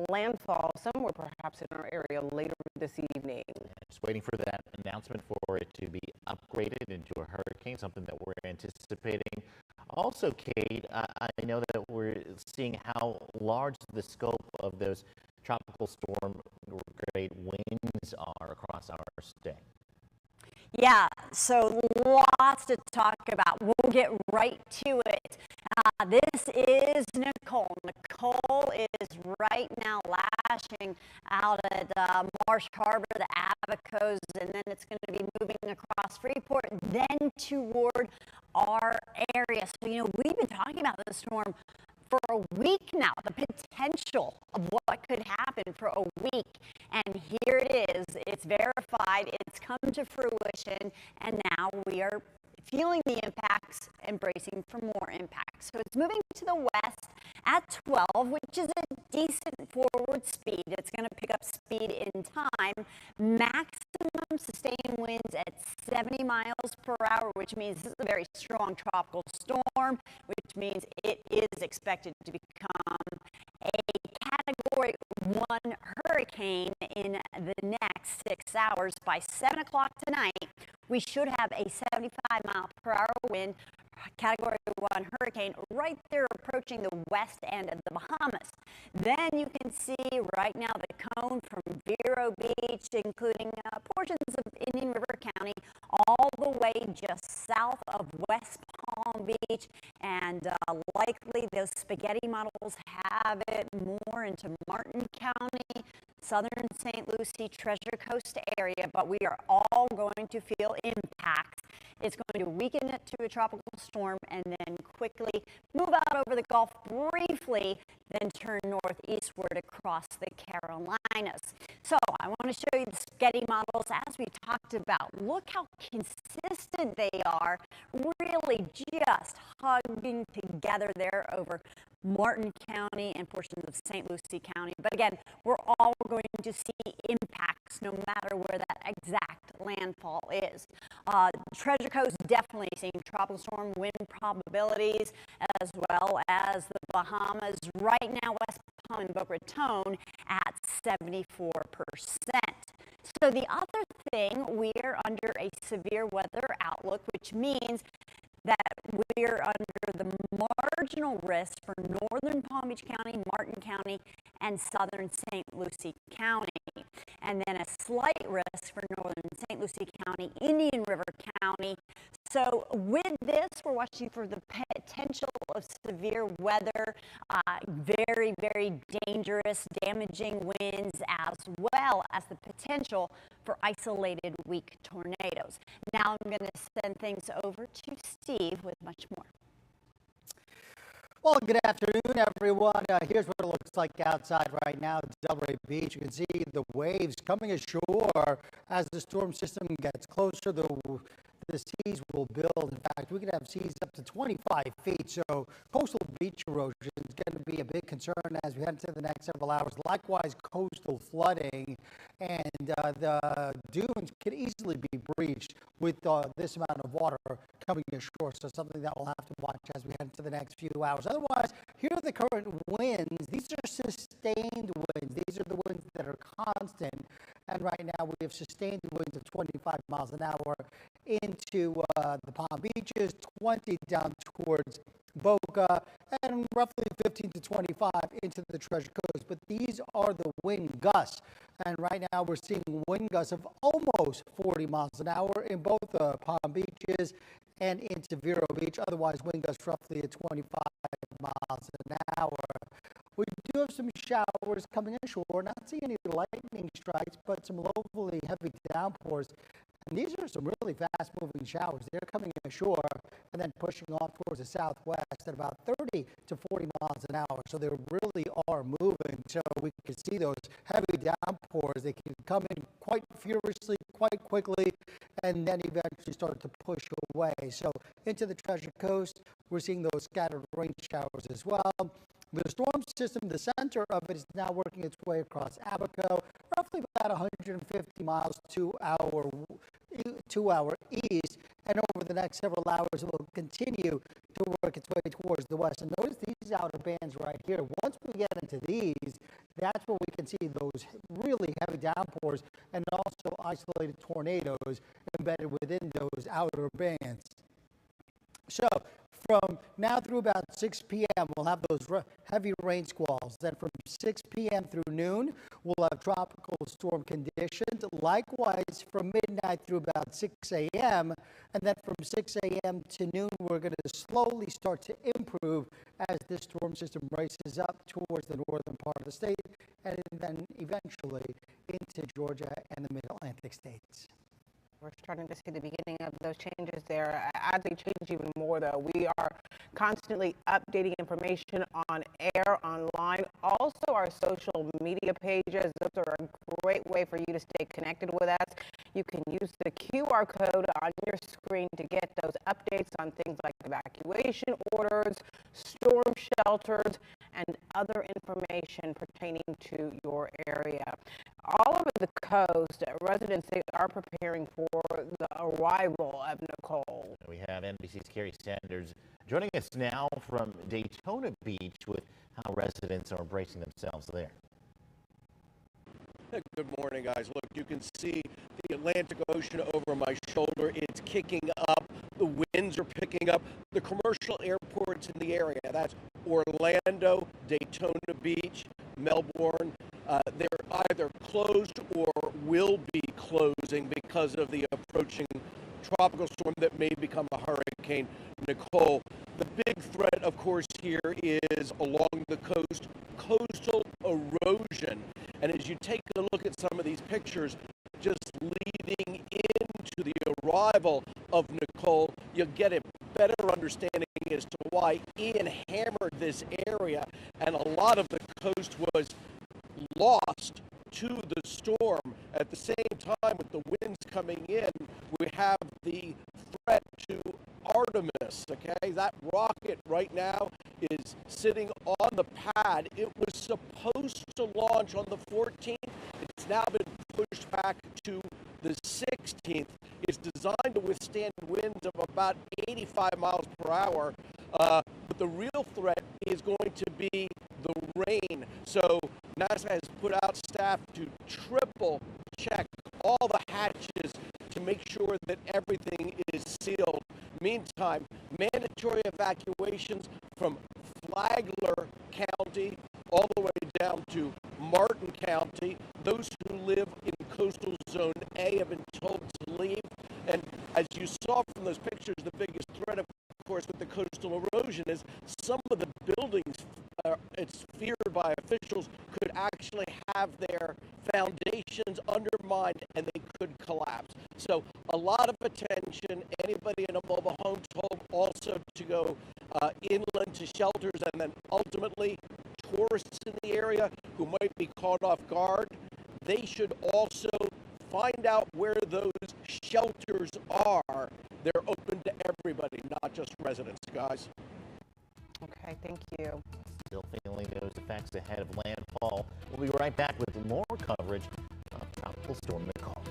landfall somewhere perhaps in our area later this evening. Just waiting for that announcement for it to be upgraded into a hurricane, something that we're anticipating. Also, Kate, I know that we're seeing how large the scope of those tropical storm grade winds are across our state. Yeah, so lots to talk about. We'll get right to it. This is Nicole. Nicole is right now lashing out at Marsh Harbor, the Abacos, and then it's going to be moving across Freeport, then toward our area. So, you know, we've been talking about this storm for a week now, the potential of what could happen for a week. And here it is. It's verified. It's come to fruition. And now we are feeling the impacts and bracing for more impacts. So it's moving to the west at 12, which is a decent forward speed. It's going to pick up speed in time. Maximum sustained winds at 70 miles per hour, which means this is a very strong tropical storm, which means it is expected to become a Category 1 hurricane in the next 6 hours. By 7 o'clock tonight, we should have a 75-mile-per-hour wind Category 1 hurricane right there approaching the west end of the Bahamas. Then you can see right now the cone from Vero Beach, including portions of Indian River County, all the way just south of West Palm Beach, and likely those spaghetti models have it more into Martin County, southern St. Lucie, Treasure Coast area, but we are all going to feel impacts. It's going to weaken it to a tropical storm and then quickly move out over the Gulf briefly, then turn northeastward across the Carolinas. So I want to show you the spaghetti models as we talked about. Look how consistent they are, really just hugging together there over Martin County and portions of St. Lucie County. But again, we're all going to see impacts no matter where that exact landfall is. Treasure Coast definitely seeing tropical storm wind probabilities, as well as the Bahamas. Right now, West Palm and Boca Raton at 74%. So the other thing, we're under a severe weather outlook, which means that we're under the marginal risk for northern Palm Beach County, Martin County, and southern St. Lucie County. And then a slight risk for northern St. Lucie County, Indian River County. So with this, we're watching for the potential of severe weather, very, very dangerous, damaging winds, as well as the potential for isolated weak tornadoes. Now I'm going to send things over to Steve with much more. Well, good afternoon, everyone. Here's what it looks like outside right now at Delray Beach. You can see the waves coming ashore as the storm system gets closer. The seas will build. In fact, we could have seas up to 25 feet. So coastal beach erosion is going to be a big concern as we head into the next several hours. Likewise, coastal flooding, and the dunes could easily be breached with this amount of water coming ashore. So something that we'll have to watch as we head into the next few hours. Otherwise, here are the current winds. These are sustained winds. These are the winds that are constant. And right now we have sustained winds of 25 miles an hour into the Palm Beaches, 20 down towards Boca, and roughly 15 to 25 into the Treasure Coast. But these are the wind gusts. And right now we're seeing wind gusts of almost 40 miles an hour in both Palm Beaches and into Vero Beach. Otherwise, wind gusts roughly at 25 miles an hour. We do have some showers coming ashore. Not seeing any lightning strikes, but some locally heavy downpours. And these are some really fast-moving showers. They're coming ashore and then pushing off towards the southwest at about 30 to 40 miles an hour. So they really are moving. So we can see those heavy downpours. They can come in quite furiously, quite quickly, and then eventually start to push away. So into the Treasure Coast, we're seeing those scattered rain showers as well. The storm system, the center of it, is now working its way across Abaco, roughly about 150 miles to our east, and over the next several hours it will continue to work its way towards the west. And notice these outer bands right here. Once we get into these, that's where we can see those really heavy downpours and also isolated tornadoes embedded within those outer bands. So from now through about 6 p.m., we'll have those heavy rain squalls. Then from 6 p.m. through noon, we'll have tropical storm conditions. Likewise, from midnight through about 6 a.m., and then from 6 a.m. to noon, we're going to slowly start to improve as this storm system races up towards the northern part of the state, and then eventually into Georgia and the mid-Atlantic states. We're starting to see the beginning of those changes there. As they change even more, though, we are constantly updating information on air, online, also our social media pages. Those are a great way for you to stay connected with us. You can use the QR code on your screen to get those updates on things like evacuation orders, storm shelters, and other information pertaining to your area. All over the coast, residents, they are preparing for the arrival of Nicole. We have NBC's Carrie Sanders joining us now from Daytona Beach with how residents are bracing themselves there. Good morning, guys. Look, you can see the Atlantic Ocean over my shoulder. It's kicking up. The winds are picking up. The commercial airports in the area, that's Orlando, Daytona Beach, Melbourne, they're either closed or will be closing because of the approaching tropical storm that may become a Hurricane Nicole. The big threat, of course, here is along the coast, coastal erosion. And as you take a look at some of these pictures, just leading into the arrival of Nicole, you'll get a better understanding as to why Ian hammered this area, and a lot of the coast was lost to the storm. At the same time, with the winds coming in, we have the threat to Artemis, okay? That rocket right now is sitting on the pad. It was supposed to launch on the 14th. It's now been pushed back to the 16th. It's designed to withstand winds of about 85 miles per hour. But the real threat is going to be the rain. So NASA has put out staff to triple triple check all the hatches to make sure that everything is sealed. Meantime, mandatory evacuations from Flagler County all the way down to Martin County. Those who live in coastal zone A have been told to leave. And as you saw from those pictures, the biggest threat, of course, with the coastal erosion is some of the buildings, it's feared by officials, could actually have their foundations undermined and they could collapse. So a lot of attention. Anybody in a mobile home told also to go inland to shelters, and then ultimately tourists in the area who might be caught off guard, they should also find out where those shelters are. They're open to everybody, not just residents, guys. Okay, thank you. Still feeling those effects ahead of landfall. We'll be right back with more coverage of Tropical Storm Nicole.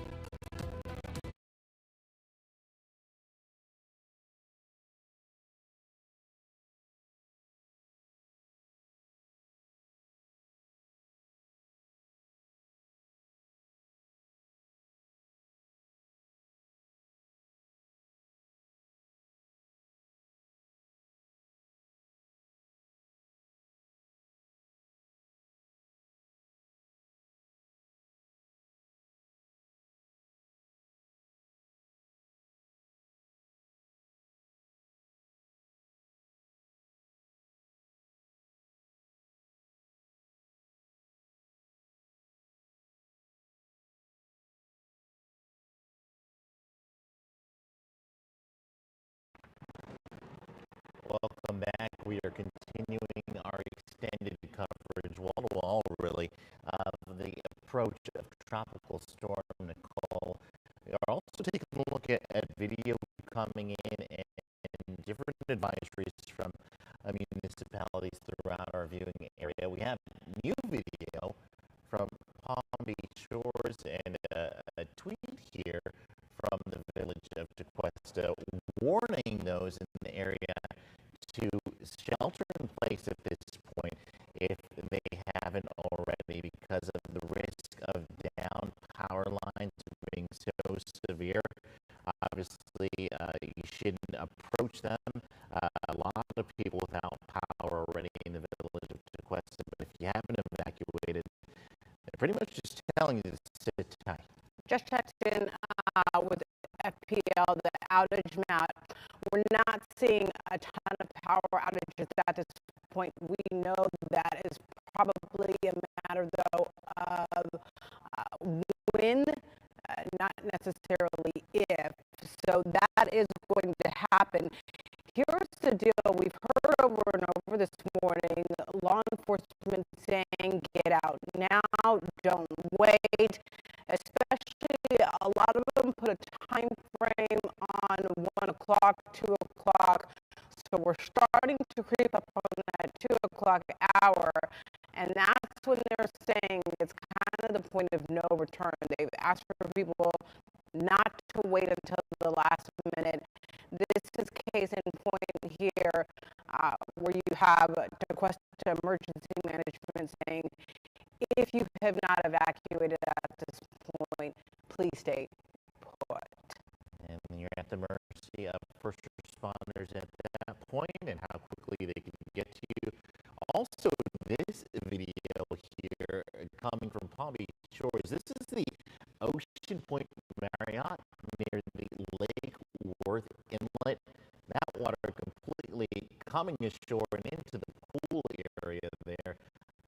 Welcome back. We are continuing our extended coverage, wall-to-wall, really, of the approach of Tropical Storm Nicole. We are also taking a look at video coming in and different advisories from municipalities throughout our viewing area. We have new video from Palm Beach Shores and a tweet here from the village of Tequesta warning those in the area to shelter in place at this point if they haven't already, because of the risk of down power lines being so severe. Obviously, you shouldn't approach them. A lot of people without power already in the village of Tequesta, but if you haven't evacuated, they're pretty much just telling you to sit tight. Just checked in with FPL, the outage map. We're not seeing a ton of power outages at this point. We know that is probably a matter, though, of when, not necessarily if. So that is going to happen. Here's the deal. We've heard over and over this morning law enforcement saying, get out now, don't wait. Especially a lot of them put a time frame on 1 o'clock, 2 o'clock. So we're starting to creep up on that 2 o'clock hour. And that's when they're saying it's kind of the point of no return. They've asked for people not to wait until the last minute. This is case in point here, where you have Tequesta Emergency Management saying, if you have not evacuated at this point, please stay put. And you're at the mercy of first responders at that point and how quickly they can get to you. Also, this video here coming from Palm Beach Shores, this is the Ocean Point Marriott near the Lake Worth Inlet. That water completely coming ashore and into the pool area there.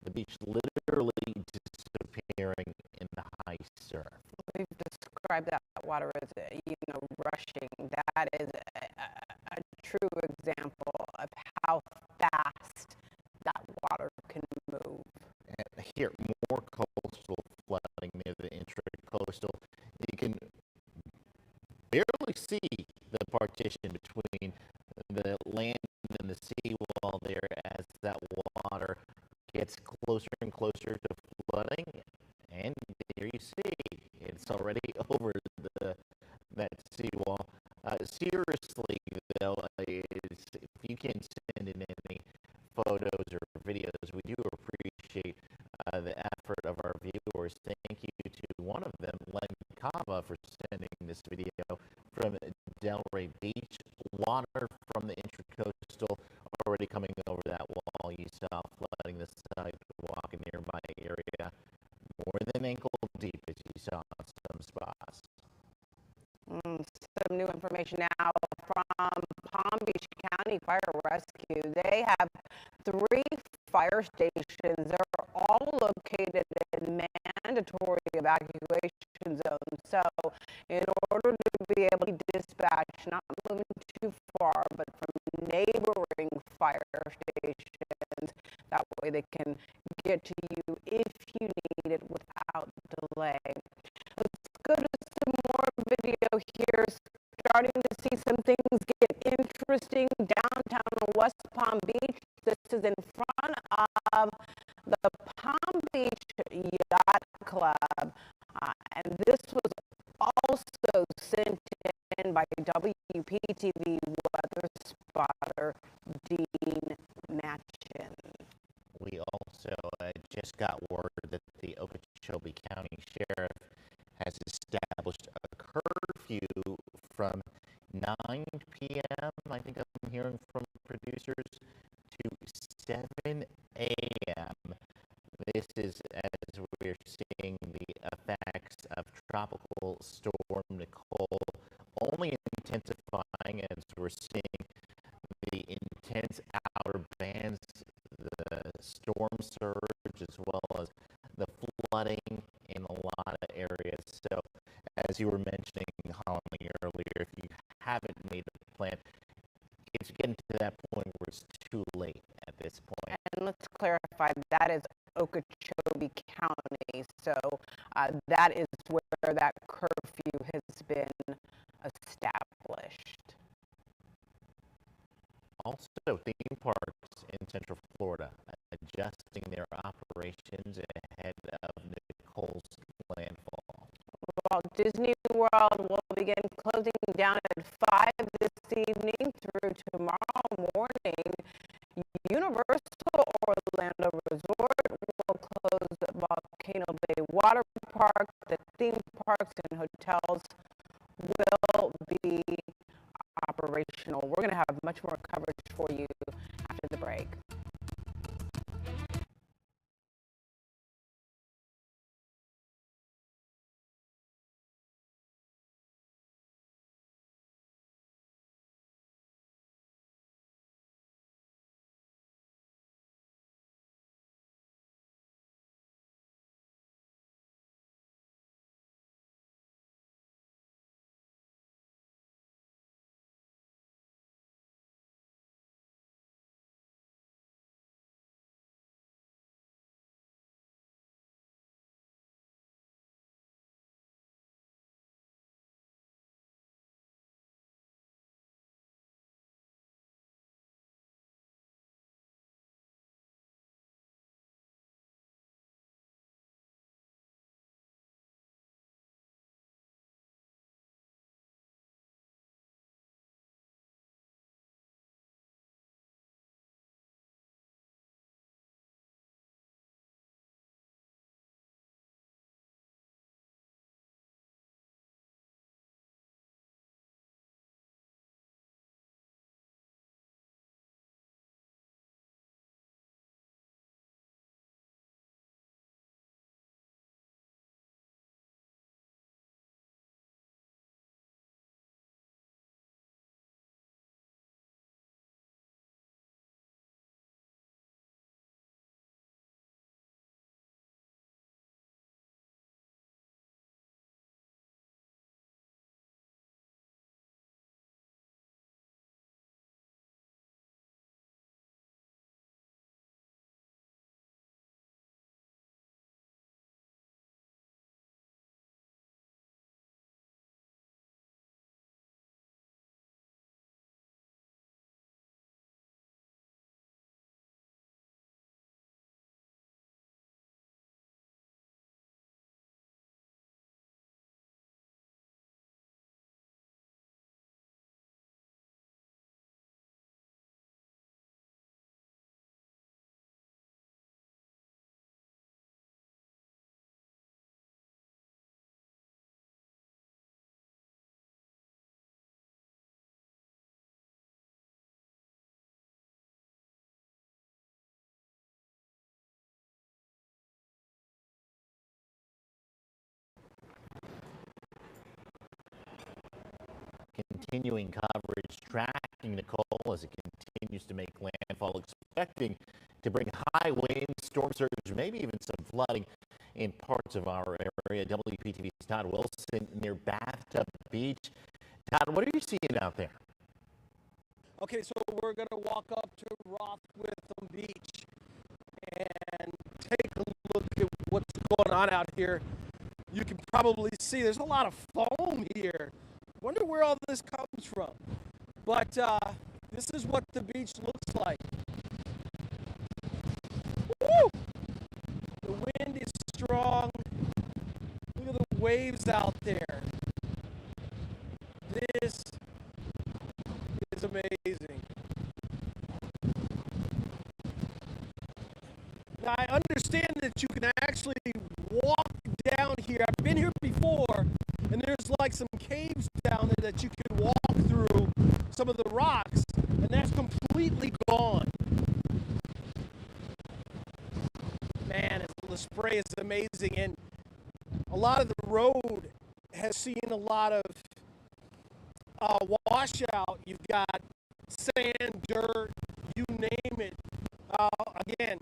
The beach literally disappearing in the high surf. We've described that water as, rushing. That is a true example of how fast that water can move. And here, more coastal flooding near the intracoastal. You can barely see the partition between the land and the seawall there as that water gets closer and closer to flooding. And there you see, it's already over that seawall. Seriously, though, if you can send in any photos or videos, we do appreciate the effort of our viewers. Thank you to one Java for sending this video from Delray Beach. Water from the Intracoastal already coming over that wall. You saw flooding the sidewalk in nearby area. More than ankle deep, as you saw in some spots. Some new information now from Palm Beach County Fire Rescue. They have 3 fire stations. They're all located in mandatory evacuation zones. So in order to be able to dispatch, not moving too far, but from neighboring fire stations, that way they can get to you if you need it without delay. Let's go to some more video here. Starting to see some things get interesting downtown West Palm Beach. This is in front of the Palm Beach Yacht Club. And this was also sent in by WPTV weather spotter Dean Matchin. We also just got word that the Okeechobee County Sheriff has established a curfew from 9 p.m., I think I'm hearing from producers, to 7 a.m. This is as we're seeing the effects of Tropical Storm Nicole only intensifying as we're seeing the intense outer bands, the storm surge, as well as the flooding in a lot of areas. So, as you were mentioning, Holly, earlier, if you haven't made a plan, it's getting to that point where it's too late at this point. And let's clarify, that is Okeechobee County. So that is where that curfew has been established. Also, theme parks in Central Florida adjusting their operations ahead of Nicole's landfall. Well, Disney World will begin closing down at 5 this evening through tomorrow morning. Universal Orlando Resort will close Volcano Bay Water Park. The theme parks and hotels will be operational. We're going to have much more coverage for you after the break. continuing coverage, tracking Nicole as it continues to make landfall, expecting to bring high winds, storm surge, maybe even some flooding in parts of our area. WPTV's Todd Wilson near Bathtub Beach. Todd, what are you seeing out there? Okay, so we're going to walk up to Rothwitham Beach and take a look at what's going on out here. You can probably see there's a lot of foam here. Wonder where all this comes from. But this is what the beach looks like. Woo! The wind is strong. Look at the waves out there. This is amazing. Now I understand that you can actually walk down here. I've been here before, and there's like some caves down there that you can walk through some of the rocks, and that's completely gone. Man, the spray is amazing, and a lot of the road has seen a lot of washout. You've got sand, dirt, you name it. Again,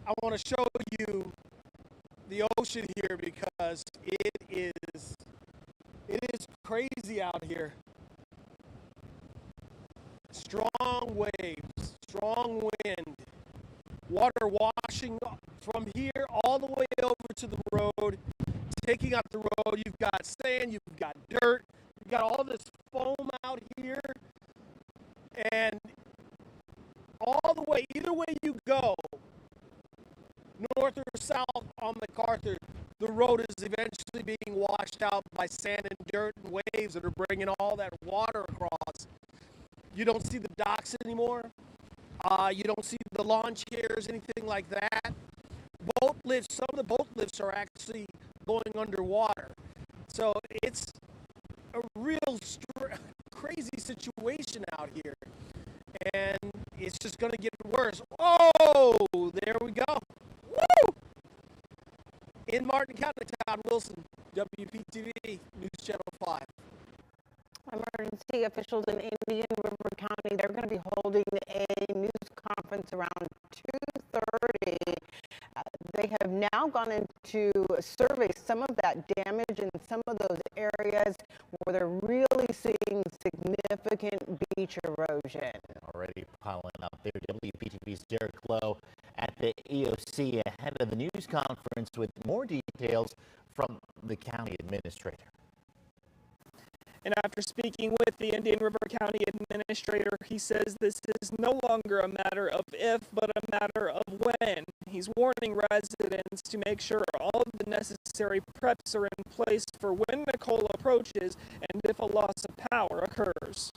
I want to show you the ocean here because it is crazy out here. Strong waves, strong wind, water washing from here all the way over to the road, taking out the road. You've got sand, you've got dirt, you've got all this foam out here, and all the way, either way you go, north or south on MacArthur, the road is eventually being washed out by sand and dirt and waves that are bringing all that water across. You don't see the docks anymore. You don't see the lawn chairs, anything like that. Boat lifts, some of the boat lifts are actually going underwater. So it's a real crazy situation out here. And it's just going to get worse. Oh, there we go. Woo! In Martin County, Todd Wilson, WPTV News Channel 5. Emergency officials in Indian River County, they're going to be holding a news conference around 2:30. They have now gone into survey some of that damage in some of those areas where they're really seeing significant beach erosion. Already piling up there. WPTV's Derek Lowe at the EOC ahead of the news conference with more details from the county administrator. And after speaking with the Indian River County administrator, he says this is no longer a matter of if, but a matter of when. He's warning residents to make sure all of the necessary preps are in place for when Nicole approaches and if a loss of power occurs.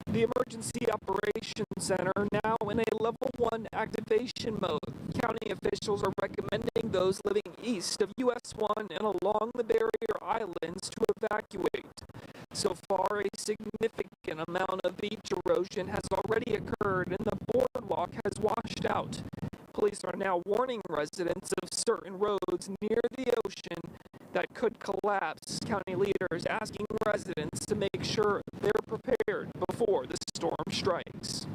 The Emergency Operations Center now in a level 1 activation mode. County officials are recommending those living east of US 1 and along the barrier islands to evacuate. So far, a significant amount of beach erosion has already occurred and the boardwalk has washed out. Police are now warning residents of certain roads near the ocean that could collapse. County leaders asking residents to make sure they're prepared before the storm strikes.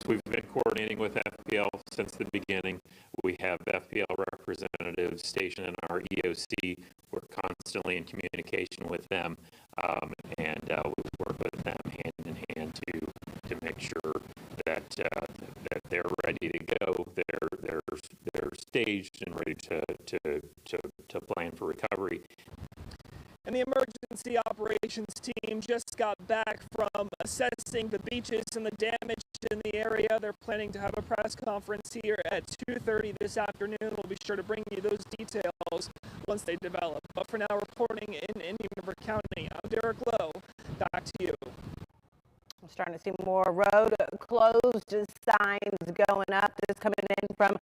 We've been coordinating with FPL since the beginning. We have FPL representatives stationed in our EOC. We're constantly in communication with them, and we work with them hand in hand to make sure that that they're ready to go. They're staged and ready to plan for recovery. And the emergency operations team just got back from assessing the beaches and the damage in the area. They're planning to have a press conference here at 2:30 this afternoon. We'll be sure to bring you those details once they develop. But for now, reporting in Indian River County, I'm Derek Lowe. Back to you. I'm starting to see more road closed signs going up. This is coming in from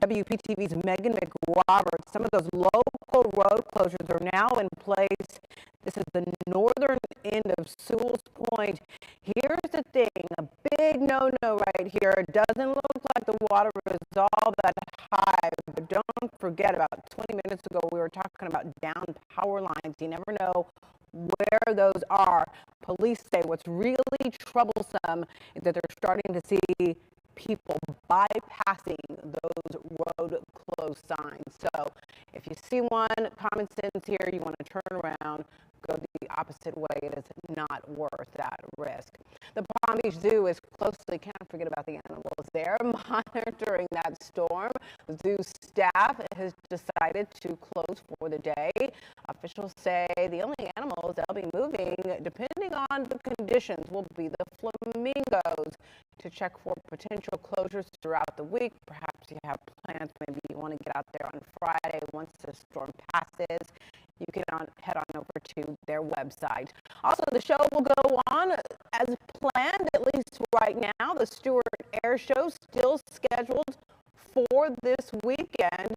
WPTV's Megan McRoberts. Some of those local road closures are now in place. This is the northern end of Sewell's Point. Here's the thing, a big no-no right here. It doesn't look like the water is all that high, but don't forget about 20 minutes ago we were talking about down power lines. You never know where those are. Police say what's really troublesome is that they're starting to see people bypassing those road closed signs. So if you see one, common sense here, you want to turn around, go the opposite way. It is not worth that risk. The Palm Beach Zoo is closely, can't forget about the animals there, monitoring that storm. The zoo staff has decided to close for the day. Officials say the only animals that'll be moving, depending on the conditions, will be the flamingos. To check for potential closures throughout the week, perhaps you have plans, maybe you want to get out there on Friday once the storm passes, you can head on over to their website. Also, the show will go on as planned, at least right now. The Stewart Air Show still scheduled for this weekend.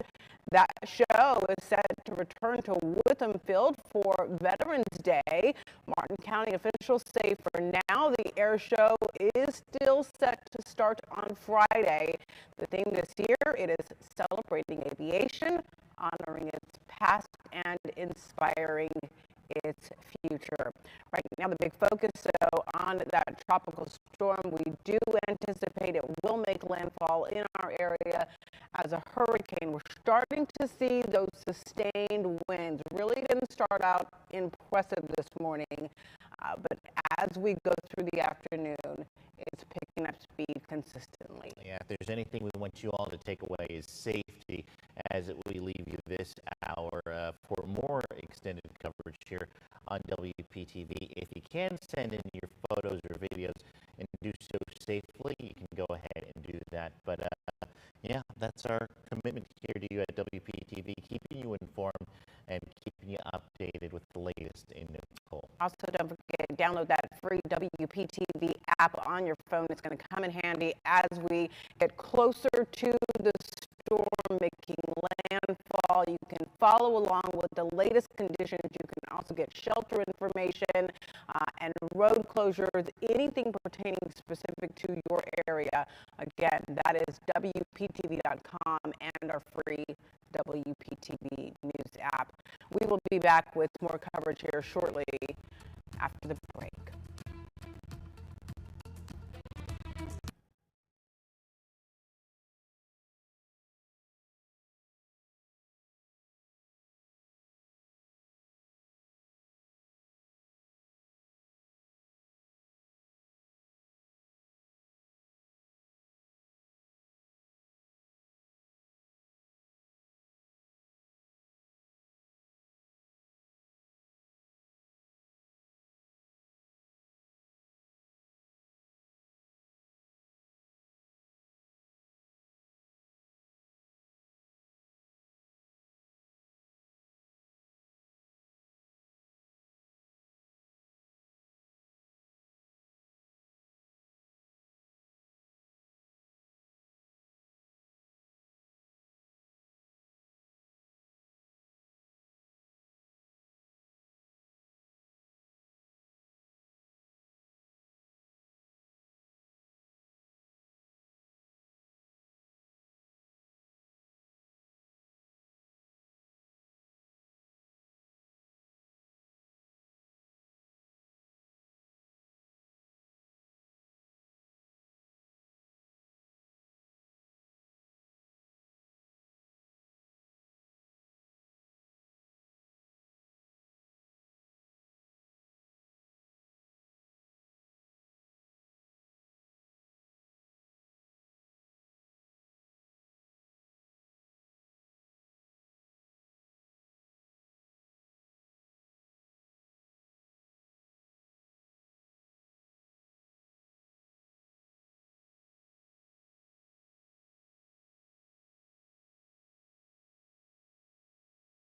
That show is set to return to Witham Field for Veterans Day. Martin County officials say for now the air show is still set to start on Friday. The theme this year, it is celebrating aviation, honoring its past, and inspiring its future. Right now, the big focus, though, on that tropical storm, we do anticipate it will make landfall in our area as a hurricane. We're starting to see those sustained winds. Really didn't start out impressive this morning, but as we go through the afternoon, it's picking up speed consistently. Yeah, if there's anything we want you all to take away is safety as we leave you this hour. For more extended coverage here on WPTV, if you can send in your photos or videos and do so safely, you can go ahead and do that. But yeah, that's our commitment here to you at WPTV, keeping you informed and keeping you updated with the latest in Nicole. Also, don't forget, download that free WPTV app on your phone. It's going to come in handy as we get closer to the storm making landfall. You can follow along with the latest conditions. You can also get shelter information and road closures, anything pertaining specific to your area. Again, that is WPTV.com and our free WPTV News app. We will be back with more coverage here shortly after the